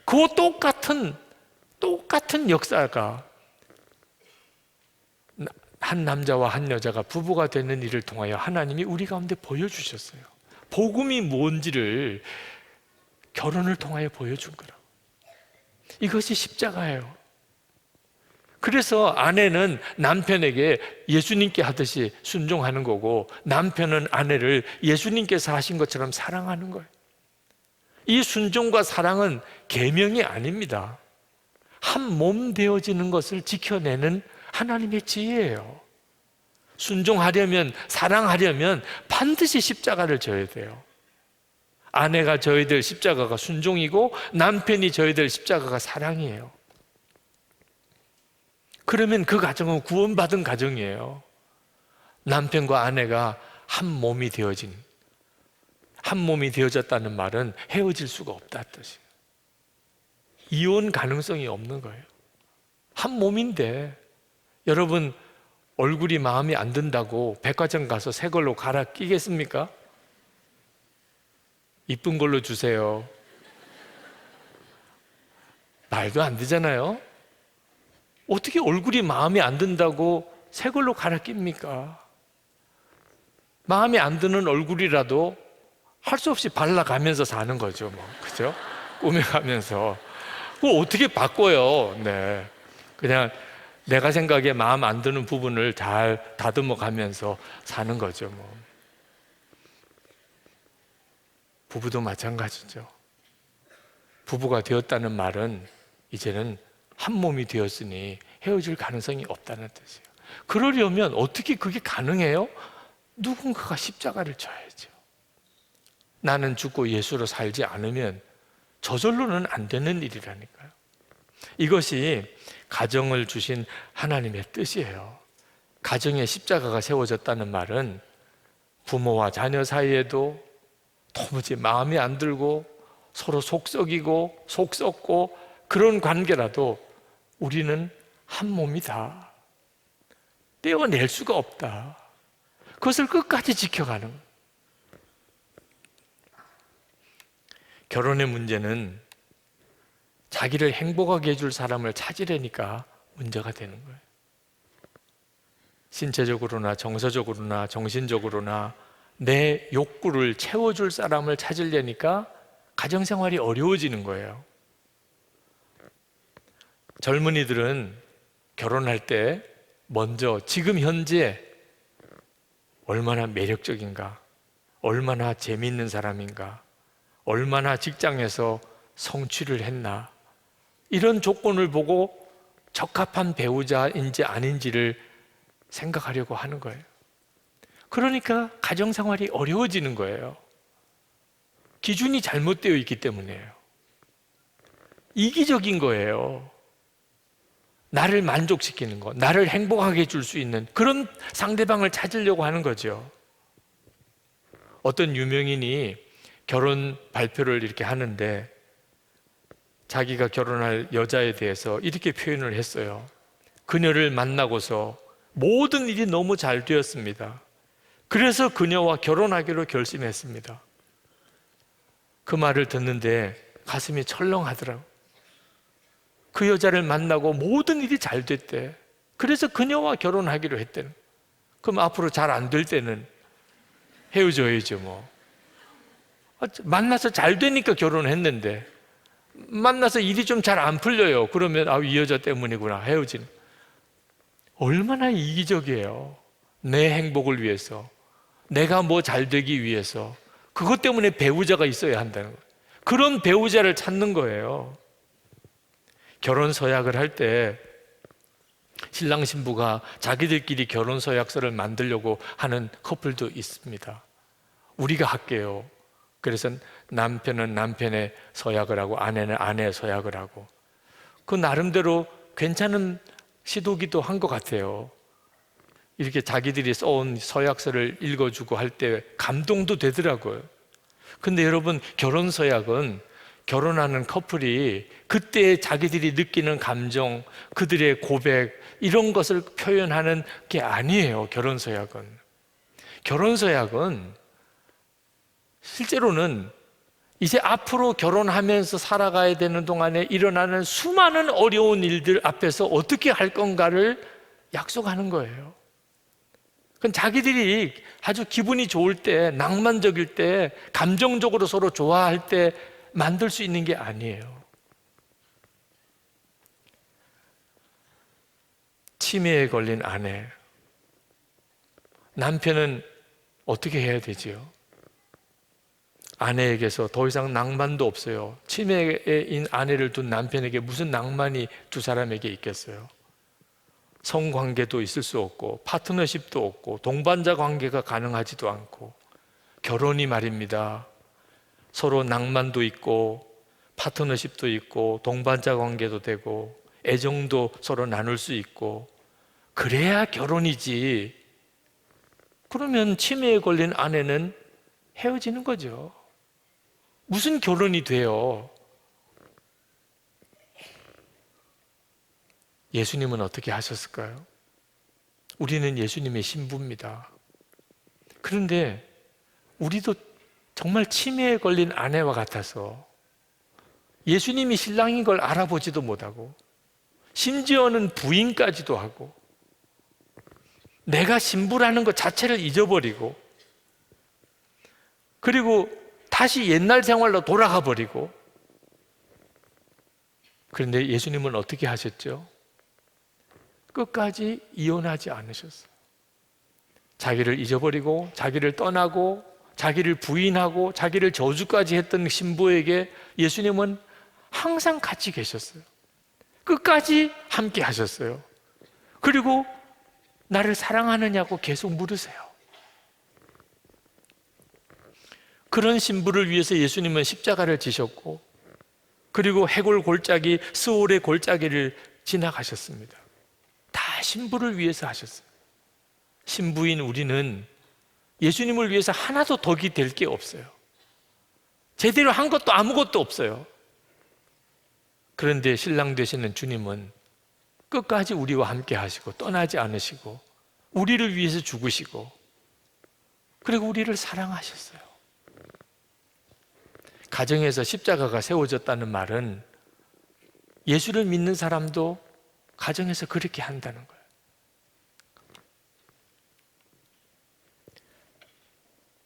그 똑같은 역사가 한 남자와 한 여자가 부부가 되는 일을 통하여 하나님이 우리 가운데 보여주셨어요. 복음이 뭔지를 결혼을 통하여 보여준 거라고. 이것이 십자가예요. 그래서 아내는 남편에게 예수님께 하듯이 순종하는 거고, 남편은 아내를 예수님께서 하신 것처럼 사랑하는 거예요. 이 순종과 사랑은 계명이 아닙니다. 한 몸 되어지는 것을 지켜내는 하나님의 지혜예요. 순종하려면, 사랑하려면 반드시 십자가를 져야 돼요. 아내가 져야 될 십자가가 순종이고 남편이 져야 될 십자가가 사랑이에요. 그러면 그 가정은 구원받은 가정이에요. 남편과 아내가 한 몸이 되어진, 한 몸이 되어졌다는 말은 헤어질 수가 없다 뜻이에요. 이혼 가능성이 없는 거예요. 한 몸인데, 여러분 얼굴이 마음에 안 든다고 백화점 가서 새 걸로 갈아 끼겠습니까? 이쁜 걸로 주세요. 말도 안 되잖아요. 어떻게 얼굴이 마음에 안 든다고 새 걸로 갈아 낍니까? 마음에 안 드는 얼굴이라도 할 수 없이 발라가면서 사는 거죠, 뭐. 그죠? 꾸며가면서. 그거 어떻게 바꿔요? 네. 그냥 내가 생각에 마음 안 드는 부분을 잘 다듬어 가면서 사는 거죠, 뭐. 부부도 마찬가지죠. 부부가 되었다는 말은 이제는 한 몸이 되었으니 헤어질 가능성이 없다는 뜻이에요. 그러려면 어떻게 그게 가능해요? 누군가가 십자가를 져야죠. 나는 죽고 예수로 살지 않으면 저절로는 안 되는 일이라니까요. 이것이 가정을 주신 하나님의 뜻이에요. 가정에 십자가가 세워졌다는 말은 부모와 자녀 사이에도 도무지 마음이 안 들고 서로 속 썩이고 속 썩고 그런 관계라도 우리는 한 몸이다. 떼어낼 수가 없다. 그것을 끝까지 지켜가는 거예요. 결혼의 문제는 자기를 행복하게 해줄 사람을 찾으려니까 문제가 되는 거예요. 신체적으로나 정서적으로나 정신적으로나 내 욕구를 채워줄 사람을 찾으려니까 가정생활이 어려워지는 거예요. 젊은이들은 결혼할 때 먼저 지금 현재 얼마나 매력적인가, 얼마나 재미있는 사람인가, 얼마나 직장에서 성취를 했나, 이런 조건을 보고 적합한 배우자인지 아닌지를 생각하려고 하는 거예요. 그러니까 가정생활이 어려워지는 거예요. 기준이 잘못되어 있기 때문이에요. 이기적인 거예요. 나를 만족시키는 것, 나를 행복하게 해줄 수 있는 그런 상대방을 찾으려고 하는 거죠. 어떤 유명인이 결혼 발표를 이렇게 하는데 자기가 결혼할 여자에 대해서 이렇게 표현을 했어요. 그녀를 만나고서 모든 일이 너무 잘 되었습니다. 그래서 그녀와 결혼하기로 결심했습니다. 그 말을 듣는데 가슴이 철렁하더라고요. 그 여자를 만나고 모든 일이 잘 됐대. 그래서 그녀와 결혼하기로 했대는. 그럼 앞으로 잘 안 될 때는 헤어져야죠 뭐. 만나서 잘 되니까 결혼했는데 만나서 일이 좀 잘 안 풀려요. 그러면 이 여자 때문이구나, 헤어지는. 얼마나 이기적이에요. 내 행복을 위해서, 내가 뭐 잘 되기 위해서, 그것 때문에 배우자가 있어야 한다는 거예요. 그런 배우자를 찾는 거예요. 결혼 서약을 할 때 신랑 신부가 자기들끼리 결혼 서약서를 만들려고 하는 커플도 있습니다. 우리가 할게요. 그래서 남편은 남편의 서약을 하고 아내는 아내의 서약을 하고, 그 나름대로 괜찮은 시도기도 한 것 같아요. 이렇게 자기들이 써온 서약서를 읽어주고 할 때 감동도 되더라고요. 근데 여러분, 결혼 서약은 결혼하는 커플이 그때 자기들이 느끼는 감정, 그들의 고백, 이런 것을 표현하는 게 아니에요. 결혼 서약은. 결혼 서약은 실제로는 이제 앞으로 결혼하면서 살아가야 되는 동안에 일어나는 수많은 어려운 일들 앞에서 어떻게 할 건가를 약속하는 거예요. 그건 자기들이 아주 기분이 좋을 때, 낭만적일 때, 감정적으로 서로 좋아할 때 만들 수 있는 게 아니에요. 치매에 걸린 아내, 남편은 어떻게 해야 되지요? 아내에게서 더 이상 낭만도 없어요. 치매인 아내를 둔 남편에게 무슨 낭만이 두 사람에게 있겠어요? 성관계도 있을 수 없고 파트너십도 없고 동반자 관계가 가능하지도 않고, 결혼이 말입니다, 서로 낭만도 있고 파트너십도 있고 동반자 관계도 되고 애정도 서로 나눌 수 있고 그래야 결혼이지. 그러면 치매에 걸린 아내는 헤어지는 거죠. 무슨 결혼이 돼요? 예수님은 어떻게 하셨을까요? 우리는 예수님의 신부입니다. 그런데 우리도 정말 치매에 걸린 아내와 같아서 예수님이 신랑인 걸 알아보지도 못하고, 심지어는 부인까지도 하고, 내가 신부라는 것 자체를 잊어버리고, 그리고 다시 옛날 생활로 돌아가 버리고. 그런데 예수님은 어떻게 하셨죠? 끝까지 이혼하지 않으셨어요. 자기를 잊어버리고 자기를 떠나고 자기를 부인하고 자기를 저주까지 했던 신부에게 예수님은 항상 같이 계셨어요. 끝까지 함께 하셨어요. 그리고 나를 사랑하느냐고 계속 물으세요. 그런 신부를 위해서 예수님은 십자가를 지셨고, 그리고 해골 골짜기, 스올의 골짜기를 지나가셨습니다. 다 신부를 위해서 하셨어요. 신부인 우리는 예수님을 위해서 하나도 덕이 될 게 없어요. 제대로 한 것도 아무것도 없어요. 그런데 신랑 되시는 주님은 끝까지 우리와 함께 하시고 떠나지 않으시고 우리를 위해서 죽으시고 그리고 우리를 사랑하셨어요. 가정에서 십자가가 세워졌다는 말은 예수를 믿는 사람도 가정에서 그렇게 한다는 거예요.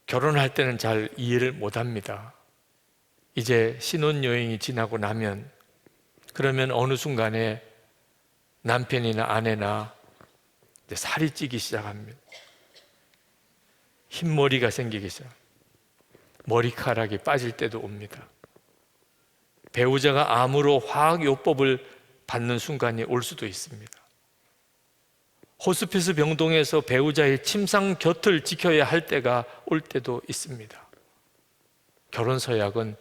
결혼할 때는 잘 이해를 못 합니다. 이제 신혼여행이 지나고 나면 그러면 어느 순간에 남편이나 아내나 살이 찌기 시작합니다. 흰머리가 생기기 시작. 머리카락이 빠질 때도 옵니다. 배우자가 암으로 화학요법을 받는 순간이 올 수도 있습니다. 호스피스 병동에서 배우자의 침상 곁을 지켜야 할 때가 올 때도 있습니다. 결혼 서약은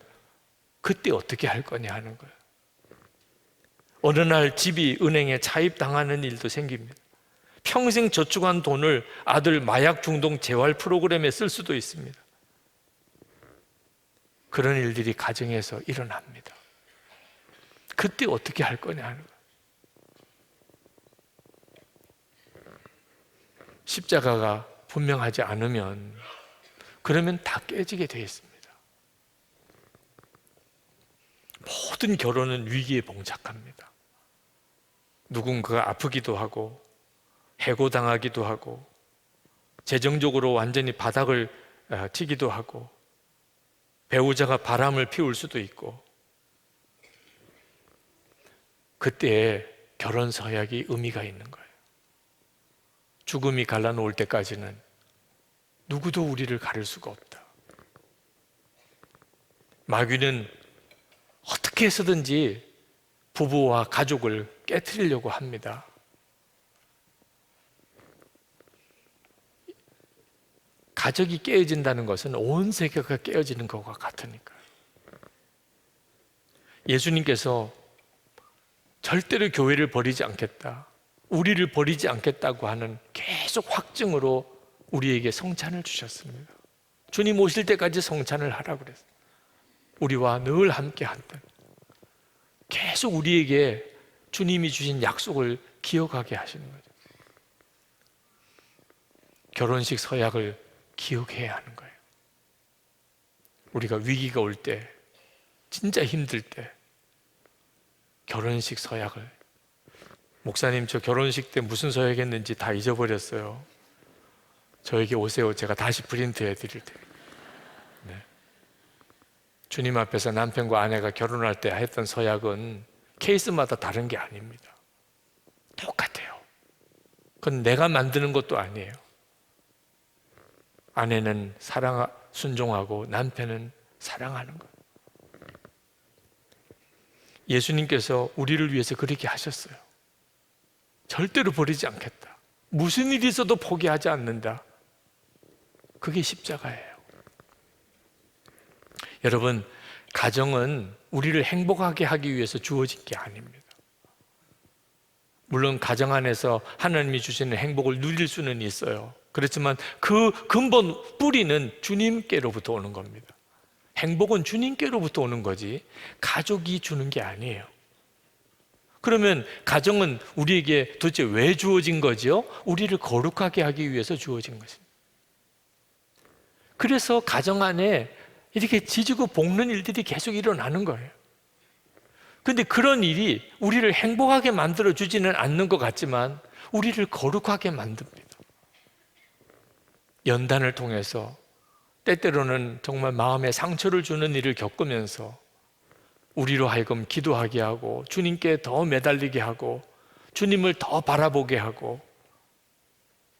그때 어떻게 할 거냐 하는 거예요. 어느 날 집이 은행에 차입당하는 일도 생깁니다. 평생 저축한 돈을 아들 마약 중독 재활 프로그램에 쓸 수도 있습니다. 그런 일들이 가정에서 일어납니다. 그때 어떻게 할 거냐 하는 거예요. 십자가가 분명하지 않으면 그러면 다 깨지게 되어 있습니다. 모든 결혼은 위기에 봉착합니다. 누군가가 아프기도 하고 해고당하기도 하고 재정적으로 완전히 바닥을 치기도 하고 배우자가 바람을 피울 수도 있고 그때 결혼 서약이 의미가 있는 거예요. 죽음이 갈라놓을 때까지는 누구도 우리를 가릴 수가 없다. 마귀는 어떻게 해서든지 부부와 가족을 깨트리려고 합니다. 가족이 깨어진다는 것은 온 세계가 깨어지는 것과 같으니까요. 예수님께서 절대로 교회를 버리지 않겠다, 우리를 버리지 않겠다고 하는 계속 확증으로 우리에게 성찬을 주셨습니다. 주님 오실 때까지 성찬을 하라고 그랬어요. 우리와 늘 함께 한다. 계속 우리에게 주님이 주신 약속을 기억하게 하시는 거죠. 결혼식 서약을 기억해야 하는 거예요. 우리가 위기가 올 때, 진짜 힘들 때 결혼식 서약을, 목사님 저 결혼식 때 무슨 서약 했는지 다 잊어버렸어요. 저에게 오세요. 제가 다시 프린트해 드릴 테니까. 네. 주님 앞에서 남편과 아내가 결혼할 때 했던 서약은 케이스마다 다른 게 아닙니다. 똑같아요. 그건 내가 만드는 것도 아니에요. 아내는 순종하고 남편은 사랑하는 거예요. 예수님께서 우리를 위해서 그렇게 하셨어요. 절대로 버리지 않겠다. 무슨 일이 있어도 포기하지 않는다. 그게 십자가예요. 여러분, 가정은 우리를 행복하게 하기 위해서 주어진 게 아닙니다. 물론 가정 안에서 하나님이 주시는 행복을 누릴 수는 있어요. 그렇지만 그 근본 뿌리는 주님께로부터 오는 겁니다. 행복은 주님께로부터 오는 거지 가족이 주는 게 아니에요. 그러면 가정은 우리에게 도대체 왜 주어진 거죠? 우리를 거룩하게 하기 위해서 주어진 것입니다. 그래서 가정 안에 이렇게 지지고 볶는 일들이 계속 일어나는 거예요. 그런데 그런 일이 우리를 행복하게 만들어 주지는 않는 것 같지만 우리를 거룩하게 만듭니다. 연단을 통해서 때때로는 정말 마음에 상처를 주는 일을 겪으면서 우리로 하여금 기도하게 하고 주님께 더 매달리게 하고 주님을 더 바라보게 하고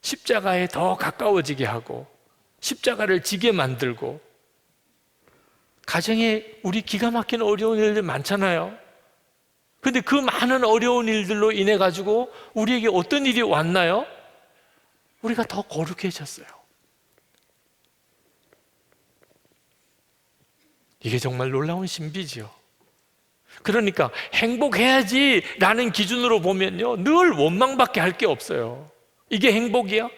십자가에 더 가까워지게 하고 십자가를 지게 만들고, 가정에 우리 기가 막힌 어려운 일들 많잖아요. 그런데 그 많은 어려운 일들로 인해 가지고 우리에게 어떤 일이 왔나요? 우리가 더 거룩해졌어요. 이게 정말 놀라운 신비지요. 그러니까 행복해야지 라는 기준으로 보면요, 늘 원망밖에 할 게 없어요. 이게 행복이야?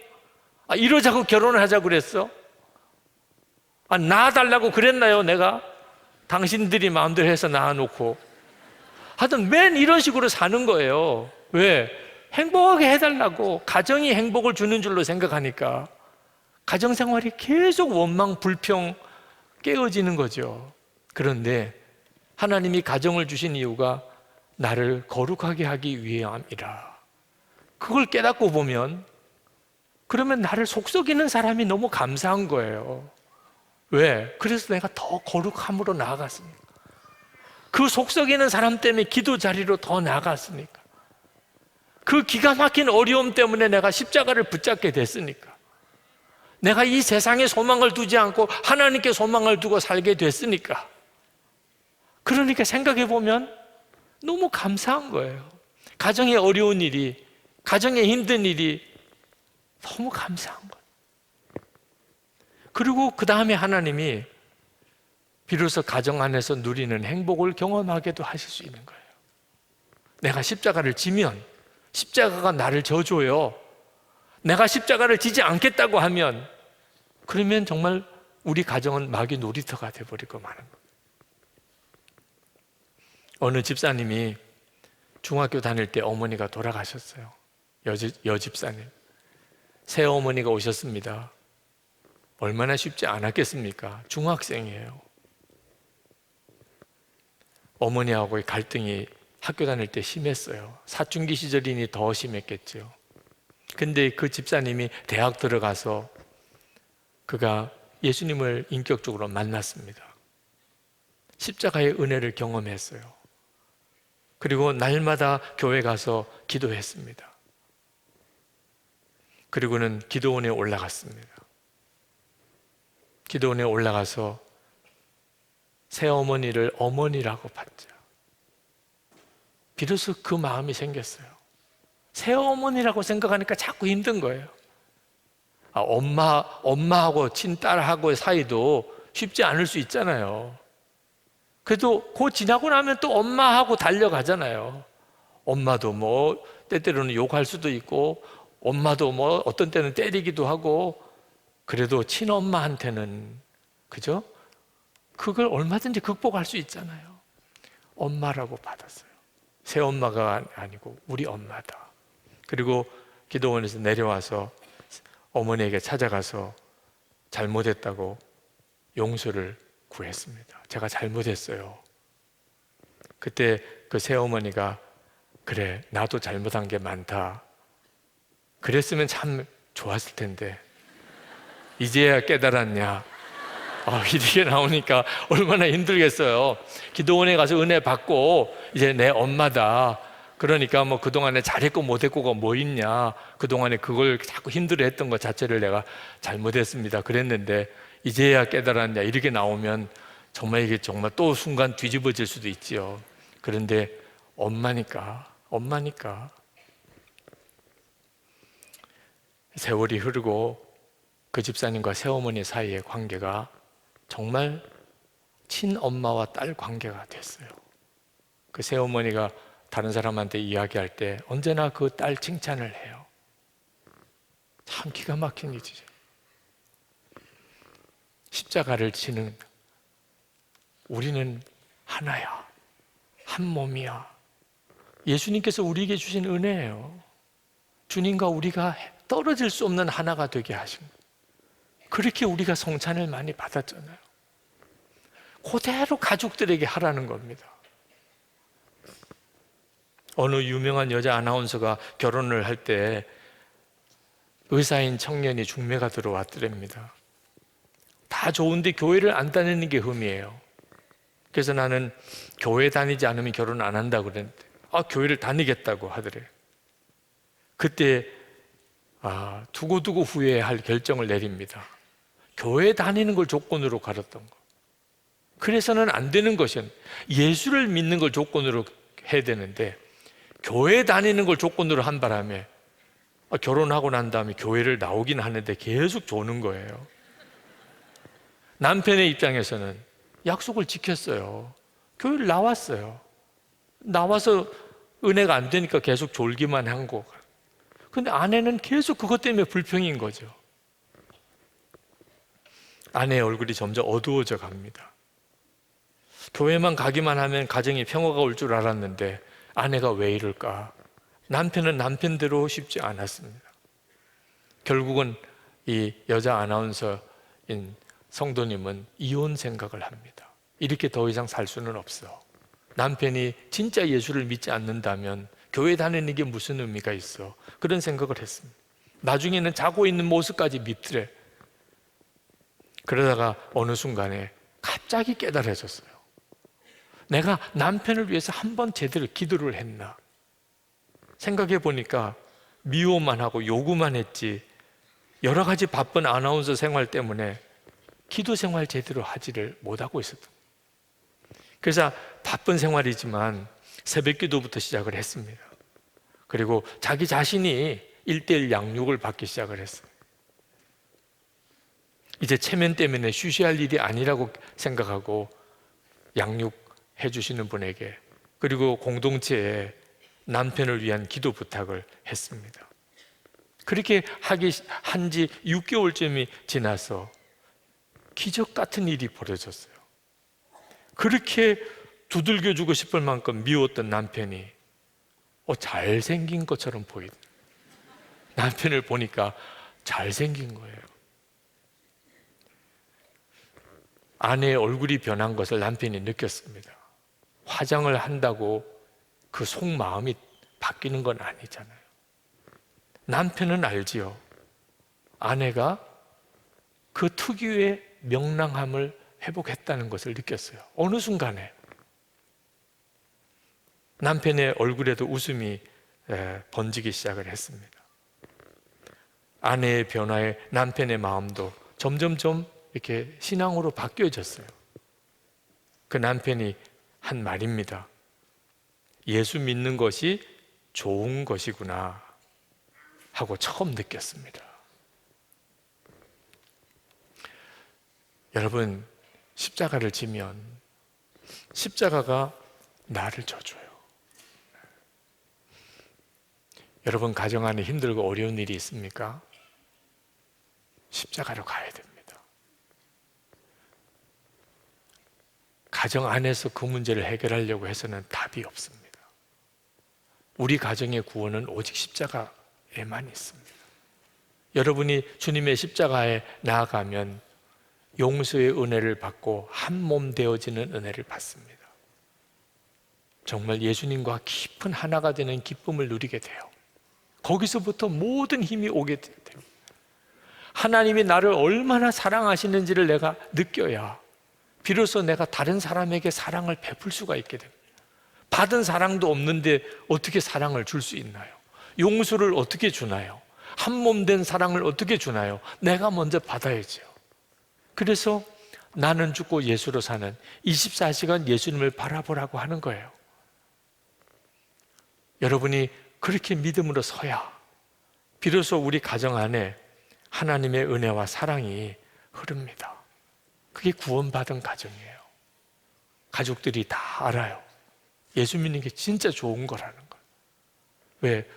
이러자고 결혼을 하자고 그랬어? 낳아달라고 그랬나요? 내가? 당신들이 마음대로 해서 낳아놓고. 하여튼 맨 이런 식으로 사는 거예요. 왜? 행복하게 해달라고. 가정이 행복을 주는 줄로 생각하니까 가정생활이 계속 원망, 불평 깨어지는 거죠. 그런데 하나님이 가정을 주신 이유가 나를 거룩하게 하기 위함이라. 그걸 깨닫고 보면, 그러면 나를 속썩이는 사람이 너무 감사한 거예요. 왜? 그래서 내가 더 거룩함으로 나아갔으니까. 그 속썩이는 사람 때문에 기도 자리로 더 나아갔으니까. 그 기가 막힌 어려움 때문에 내가 십자가를 붙잡게 됐으니까. 내가 이 세상에 소망을 두지 않고 하나님께 소망을 두고 살게 됐으니까. 그러니까 생각해 보면 너무 감사한 거예요. 가정에 어려운 일이, 가정에 힘든 일이 너무 감사한 거예요. 그리고 그 다음에 하나님이 비로소 가정 안에서 누리는 행복을 경험하게도 하실 수 있는 거예요. 내가 십자가를 지면 십자가가 나를 져줘요. 내가 십자가를 지지 않겠다고 하면, 그러면 정말 우리 가정은 마귀 놀이터가 돼버리고 마는 거예요. 어느 집사님이 중학교 다닐 때 어머니가 돌아가셨어요. 여집사님. 새어머니가 오셨습니다. 얼마나 쉽지 않았겠습니까? 중학생이에요. 어머니하고의 갈등이 학교 다닐 때 심했어요. 사춘기 시절이니 더 심했겠죠. 근데 그 집사님이 대학 들어가서 그가 예수님을 인격적으로 만났습니다. 십자가의 은혜를 경험했어요. 그리고 날마다 교회 가서 기도했습니다. 그리고는 기도원에 올라갔습니다. 기도원에 올라가서 새어머니를 어머니라고 받자. 비로소 그 마음이 생겼어요. 새어머니라고 생각하니까 자꾸 힘든 거예요. 엄마하고 친딸하고의 사이도 쉽지 않을 수 있잖아요. 그래도 그 지나고 나면 또 엄마하고 달려가잖아요. 엄마도 뭐 때때로는 욕할 수도 있고, 엄마도 뭐 어떤 때는 때리기도 하고, 그래도 친엄마한테는, 그죠? 그걸 얼마든지 극복할 수 있잖아요. 엄마라고 받았어요. 새엄마가 아니고 우리 엄마다. 그리고 기도원에서 내려와서 어머니에게 찾아가서 잘못했다고 용서를 구했습니다. 제가 잘못했어요. 그때 그 새어머니가, 그래, 나도 잘못한 게 많다. 그랬으면 참 좋았을 텐데 이제야 깨달았냐. 이렇게 나오니까 얼마나 힘들겠어요. 기도원에 가서 은혜 받고 이제 내 엄마다. 그러니까 뭐 그동안에 잘했고 못했고가 뭐 있냐. 그동안에 그걸 자꾸 힘들어했던 것 자체를 내가 잘못했습니다. 그랬는데 이제야 깨달았냐. 이렇게 나오면 정말 이게 정말 또 순간 뒤집어질 수도 있지요. 그런데 엄마니까. 세월이 흐르고 그 집사님과 새어머니 사이의 관계가 정말 친엄마와 딸 관계가 됐어요. 그 새어머니가 다른 사람한테 이야기할 때 언제나 그 딸 칭찬을 해요. 참 기가 막힌 일이죠. 십자가를 지는 우리는 하나야, 한 몸이야. 예수님께서 우리에게 주신 은혜예요. 주님과 우리가 떨어질 수 없는 하나가 되게 하신 거예요. 그렇게 우리가 성찬을 많이 받았잖아요. 그대로 가족들에게 하라는 겁니다. 어느 유명한 여자 아나운서가 결혼을 할 때 의사인 청년이 중매가 들어왔더랍니다. 다 좋은데 교회를 안 다니는 게 흠이에요. 그래서 나는 교회 다니지 않으면 결혼 안 한다고 그랬는데, 교회를 다니겠다고 하더래요. 그때 두고두고 후회할 결정을 내립니다. 교회 다니는 걸 조건으로 가렸던 거. 그래서는 안 되는 것은 예수를 믿는 걸 조건으로 해야 되는데, 교회 다니는 걸 조건으로 한 바람에 결혼하고 난 다음에 교회를 나오긴 하는데 계속 조는 거예요. 남편의 입장에서는 약속을 지켰어요. 교회를 나왔어요. 나와서 은혜가 안 되니까 계속 졸기만 한 거. 근데 아내는 계속 그것 때문에 불평인 거죠. 아내의 얼굴이 점점 어두워져 갑니다. 교회만 가기만 하면 가정에 평화가 올 줄 알았는데 아내가 왜 이럴까? 남편은 남편대로 쉽지 않았습니다. 결국은 이 여자 아나운서인 성도님은 이혼 생각을 합니다. 이렇게 더 이상 살 수는 없어. 남편이 진짜 예수를 믿지 않는다면 교회 다니는 게 무슨 의미가 있어? 그런 생각을 했습니다. 나중에는 자고 있는 모습까지 믿더래. 그러다가 어느 순간에 갑자기 깨달아졌어요. 내가 남편을 위해서 한 번 제대로 기도를 했나? 생각해 보니까 미워만 하고 요구만 했지, 여러 가지 바쁜 아나운서 생활 때문에 기도 생활 제대로 하지를 못하고 있었던 거예요. 그래서 바쁜 생활이지만 새벽 기도부터 시작을 했습니다. 그리고 자기 자신이 1:1 양육을 받기 시작을 했어요. 이제 체면 때문에 쉬쉬할 일이 아니라고 생각하고 양육해 주시는 분에게, 그리고 공동체에 남편을 위한 기도 부탁을 했습니다. 그렇게 한 지 6개월쯤이 지나서 기적 같은 일이 벌어졌어요. 그렇게 두들겨주고 싶을 만큼 미웠던 남편이 잘생긴 것처럼 보이더라고요. 남편을 보니까 잘생긴 거예요. 아내의 얼굴이 변한 것을 남편이 느꼈습니다. 화장을 한다고 그 속마음이 바뀌는 건 아니잖아요. 남편은 알지요. 아내가 그 특유의 명랑함을 회복했다는 것을 느꼈어요. 어느 순간에 남편의 얼굴에도 웃음이 번지기 시작을 했습니다. 아내의 변화에 남편의 마음도 점점점 이렇게 신앙으로 바뀌어졌어요. 그 남편이 한 말입니다. 예수 믿는 것이 좋은 것이구나 하고 처음 느꼈습니다. 여러분, 십자가를 지면 십자가가 나를 져줘요. 여러분, 가정 안에 힘들고 어려운 일이 있습니까? 십자가로 가야 됩니다. 가정 안에서 그 문제를 해결하려고 해서는 답이 없습니다. 우리 가정의 구원은 오직 십자가에만 있습니다. 여러분이 주님의 십자가에 나아가면 용서의 은혜를 받고 한 몸 되어지는 은혜를 받습니다. 정말 예수님과 깊은 하나가 되는 기쁨을 누리게 돼요. 거기서부터 모든 힘이 오게 돼요. 하나님이 나를 얼마나 사랑하시는지를 내가 느껴야 비로소 내가 다른 사람에게 사랑을 베풀 수가 있게 됩니다. 받은 사랑도 없는데 어떻게 사랑을 줄 수 있나요? 용서를 어떻게 주나요? 한 몸 된 사랑을 어떻게 주나요? 내가 먼저 받아야죠. 그래서 나는 죽고 예수로 사는 24시간 예수님을 바라보라고 하는 거예요. 여러분이 그렇게 믿음으로 서야 비로소 우리 가정 안에 하나님의 은혜와 사랑이 흐릅니다. 그게 구원받은 가정이에요. 가족들이 다 알아요. 예수 믿는 게 진짜 좋은 거라는 걸. 왜?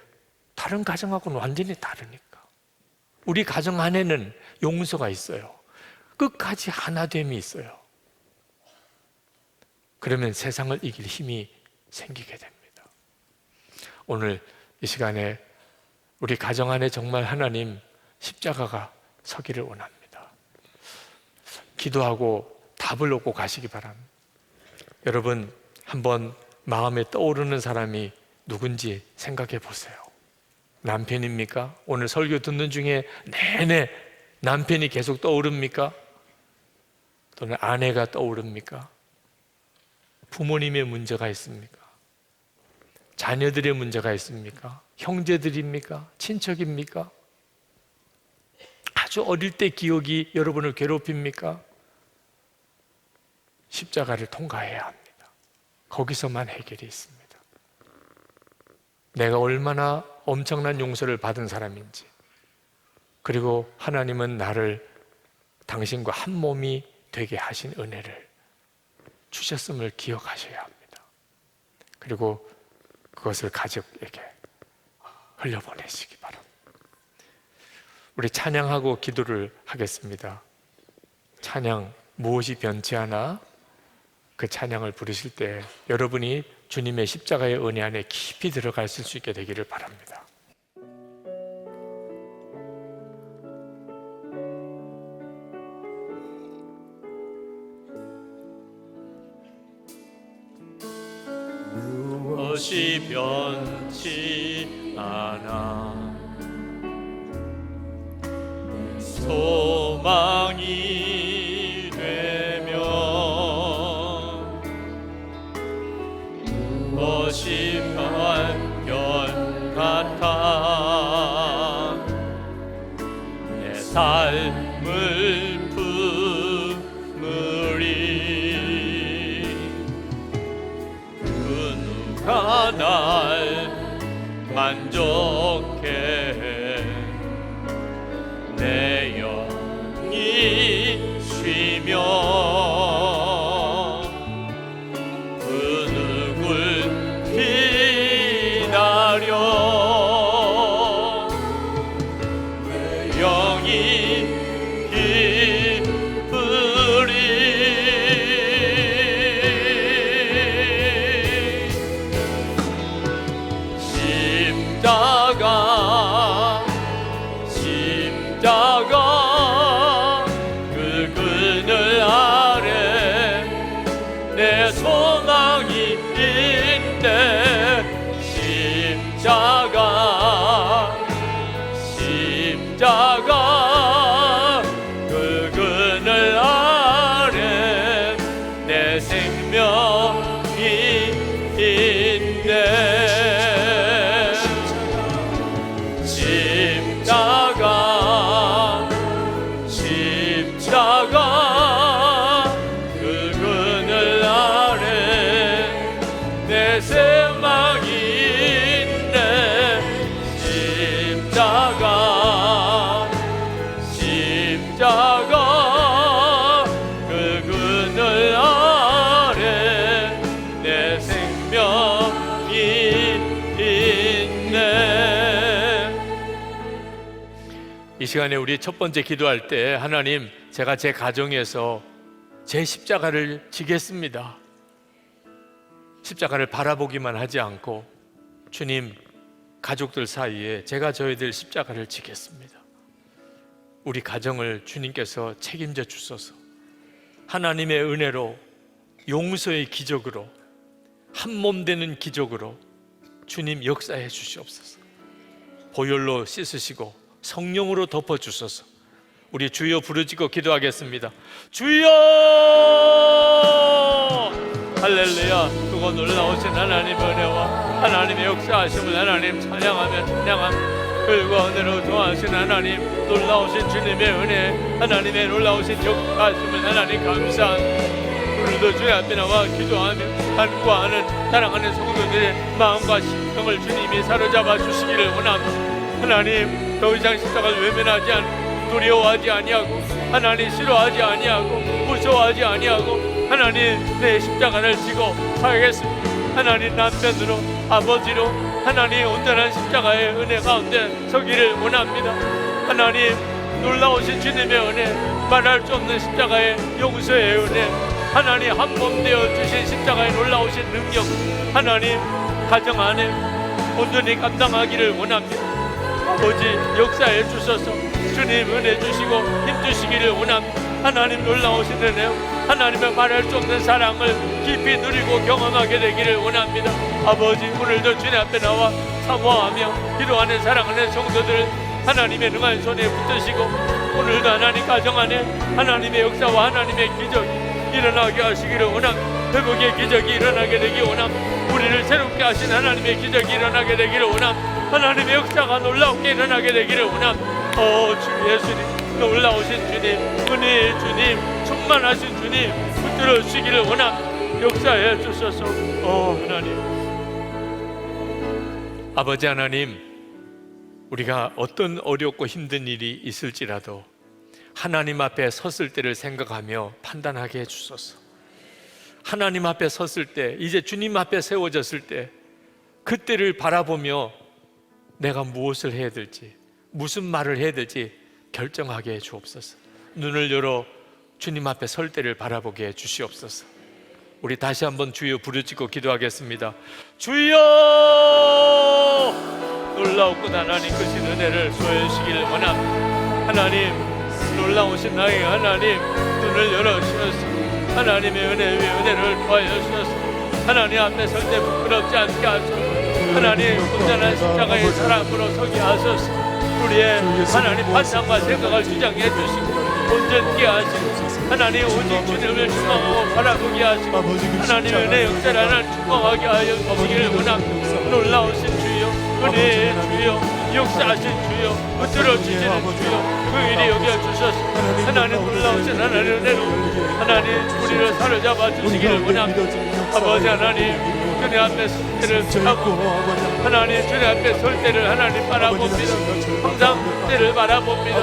다른 가정하고는 완전히 다르니까. 우리 가정 안에는 용서가 있어요. 끝까지 하나됨이 있어요. 그러면 세상을 이길 힘이 생기게 됩니다. 오늘 이 시간에 우리 가정 안에 정말 하나님 십자가가 서기를 원합니다. 기도하고 답을 얻고 가시기 바랍니다. 여러분, 한번 마음에 떠오르는 사람이 누군지 생각해 보세요. 남편입니까? 오늘 설교 듣는 중에 내내 남편이 계속 떠오릅니까? 또는 아내가 떠오릅니까? 부모님의 문제가 있습니까? 자녀들의 문제가 있습니까? 형제들입니까? 친척입니까? 아주 어릴 때 기억이 여러분을 괴롭힙니까? 십자가를 통과해야 합니다. 거기서만 해결이 있습니다. 내가 얼마나 엄청난 용서를 받은 사람인지, 그리고 하나님은 나를 당신과 한 몸이 되게 하신 은혜를 주셨음을 기억하셔야 합니다. 그리고 그것을 가족에게 흘려보내시기 바랍니다. 우리 찬양하고 기도를 하겠습니다. 찬양 무엇이 변치 않아? 그 찬양을 부르실 때 여러분이 주님의 십자가의 은혜 안에 깊이 들어가실 수 있게 되기를 바랍니다. 무엇이 변치 않아 소망이 되며 무엇이 변 같아 내 삶을 품으리 그 누가 날 만족해 내 영이 쉬며 그 누굴 기다려 내 영이 기쁘리 십자가 그 그늘 아래 내 소망이 있네 십자가 그 그늘 아래 내 생명이 있네 십자가 그 그늘 아래 내 소망이 있네 십자가 그 그늘 아래 내 생명이 있네. 이 시간에 우리 첫 번째 기도할 때 하나님 제가 제 가정에서 제 십자가를 지겠습니다. 십자가를 바라보기만 하지 않고 주님 가족들 사이에 제가 져야 될 십자가를 지겠습니다. 우리 가정을 주님께서 책임져 주소서. 하나님의 은혜로 용서의 기적으로 한 몸 되는 기적으로 주님 역사해 주시옵소서. 보혈로 씻으시고 성령으로 덮어 주소서. 우리 주여 부르짖고 기도하겠습니다. 주여! 할렐루야. 그거 놀라우신 하나님의 은혜와 하나님의 역사하심을 하나님 찬양하며 글과 은혜로 도와주신 하나님, 놀라우신 주님의 은혜, 하나님의 놀라우신 역사하심을 하나님 감사합니다. 오늘도 주의 앞에 나와 기도하며 간구하는 사랑하는 성도들의 마음과 심령을 주님이 사로잡아 주시기를 원합니다. 하나님, 더 이상 십자가를 외면하지 않고 두려워하지 아니하고 하나님 싫어하지 아니하고 무서워하지 아니하고 하나님 내 십자가를 지고 살겠습니다. 하나님 남편으로 아버지로 하나님 온전한 십자가의 은혜 가운데 서기를 원합니다. 하나님 놀라우신 주님의 은혜, 말할 수 없는 십자가의 용서의 은혜, 하나님 한 몸 되어 주신 십자가의 놀라우신 능력, 하나님 가정 안에 온전히 감당하기를 원합니다. 아버지 역사해 주셔서 주님 은혜 주시고 힘 주시기를 원합니다. 하나님 놀라우신 은혜, 하나님의 말할 수 없는 사랑을 깊이 누리고 경험하게 되기를 원합니다. 아버지 오늘도 주님 앞에 나와 사모하며 기도하는 사랑하는 성도들 하나님의 능한 손에 붙드시고 오늘도 하나님 가정 안에 하나님의 역사와 하나님의 기적이 일어나게 하시기를 원합니다. 회복의 기적이 일어나게 되기 원합니다. 우리를 새롭게 하신 하나님의 기적이 일어나게 되기를 원합니다. 하나님의 역사가 놀라우게 일어나게 되기를 원합니다. 주 예수님, 놀라우신 주님, 은혜의 주님, 충만하신 주님 붙들어 주시기를 원합니다. 역사해 주셔서 하나님, 아버지 하나님, 우리가 어떤 어렵고 힘든 일이 있을지라도 하나님 앞에 섰을 때를 생각하며 판단하게 해주소서. 하나님 앞에 섰을 때, 이제 주님 앞에 세워졌을 때 그때를 바라보며 내가 무엇을 해야 될지, 무슨 말을 해야 될지 결정하게 해 주옵소서. 눈을 열어 주님 앞에 설 때를 바라보게 해 주시옵소서. 우리 다시 한번 주여 부르짖고 기도하겠습니다. 주여, 놀라웠고 하나님 크신 은혜를 소유시기를 원합니다. 하나님, 놀라우신 나의 하나님, 눈을 열어주셔서 하나님의 은혜 위에 은혜를 더하여 주셔서 하나님 앞에 설 때 부끄럽지 않게 하소서. 하나님 온전한 십자가의 사람으로 서게 하소서. 우리의 하나님 판단과 생각을 주장해 주시고 온전케 하시고 하나님 오직 주님을 충성하고 바라보게 하시고 하나님의 은혜 역사를 하나님 충성하게 하여 주시기를 원합니다. 놀라우신 주여, 은혜의 주여, 역사하신 주여, 붙들어 주시는 주여, 그 일이 여겨주셔서 하나님 놀라우신 하나님의 은혜로 하나님 우리를 사로잡아 주시기를 원합니다. 아버지 하나님, 주님 앞에 설 때를 하고 하나님 주님 앞에 설 때를 하나님 바라봅니다. 항상 때를 바라봅니다.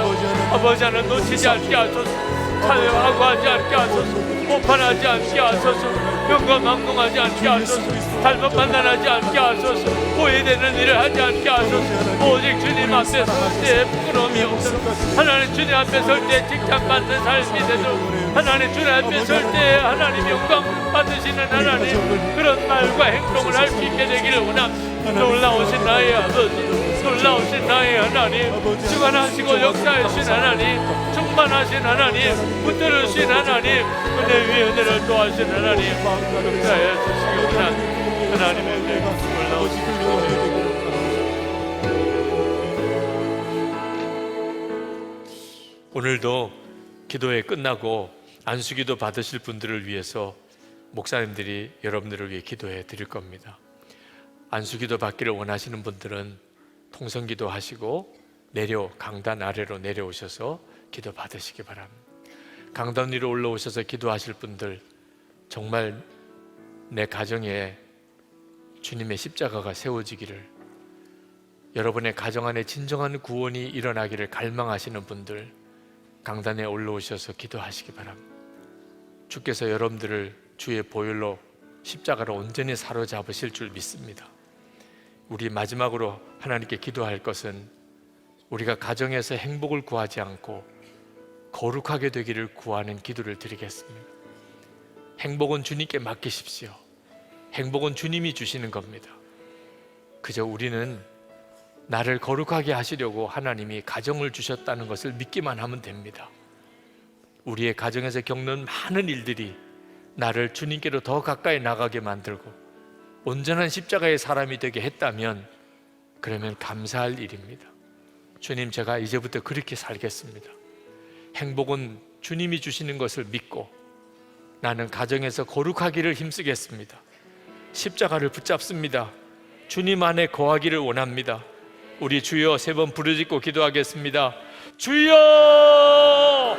아버지 하나님 놓치지 않게 하소서. 찬양하고 하지 않게 하소서. 오판하지 않게 하소서. 영광망동하지 않게 하소서. 잘못 판단하지 않게 하소서. 오해되는 일을 하지 않게 하소서. 오직 주님 앞에 설 때 부끄러움이 없어서 하나님 주님 앞에 설 때 칭찬받는 삶이 되도록 하나님 주님 앞에 설 때 하나님 영광 받으시는 하나님 그런 말과 행동을 할 수 있게 되기를 원합니다. 놀라우신 나의 아버지, 놀라우신 나의 하나님, 주관하시고 역사하신 하나님, 충만하신 하나님, 붙들으신 하나님, 은혜 위에 은혜를 도하신 하나님, 역사해 주시기 원합니다. 하나님의 은혜 놀라우신 오늘도 기도회 끝나고 안수기도 받으실 분들을 위해서 목사님들이 여러분들을 위해 기도해 드릴 겁니다. 안수기도 받기를 원하시는 분들은 통성기도 하시고 강단 아래로 내려오셔서 기도 받으시기 바랍니다. 강단 위로 올라오셔서 기도하실 분들, 정말 내 가정에 주님의 십자가가 세워지기를, 여러분의 가정 안에 진정한 구원이 일어나기를 갈망하시는 분들, 강단에 올라오셔서 기도하시기 바랍니다. 주께서 여러분들을 주의 보혈로 십자가로 온전히 사로잡으실 줄 믿습니다. 우리 마지막으로 하나님께 기도할 것은 우리가 가정에서 행복을 구하지 않고 거룩하게 되기를 구하는 기도를 드리겠습니다. 행복은 주님께 맡기십시오. 행복은 주님이 주시는 겁니다. 그저 우리는 나를 거룩하게 하시려고 하나님이 가정을 주셨다는 것을 믿기만 하면 됩니다. 우리의 가정에서 겪는 많은 일들이 나를 주님께로 더 가까이 나가게 만들고 온전한 십자가의 사람이 되게 했다면 그러면 감사할 일입니다. 주님, 제가 이제부터 그렇게 살겠습니다. 행복은 주님이 주시는 것을 믿고 나는 가정에서 거룩하기를 힘쓰겠습니다. 십자가를 붙잡습니다. 주님 안에 거하기를 원합니다. 우리 주여 3번 부르짖고 기도하겠습니다. 주여!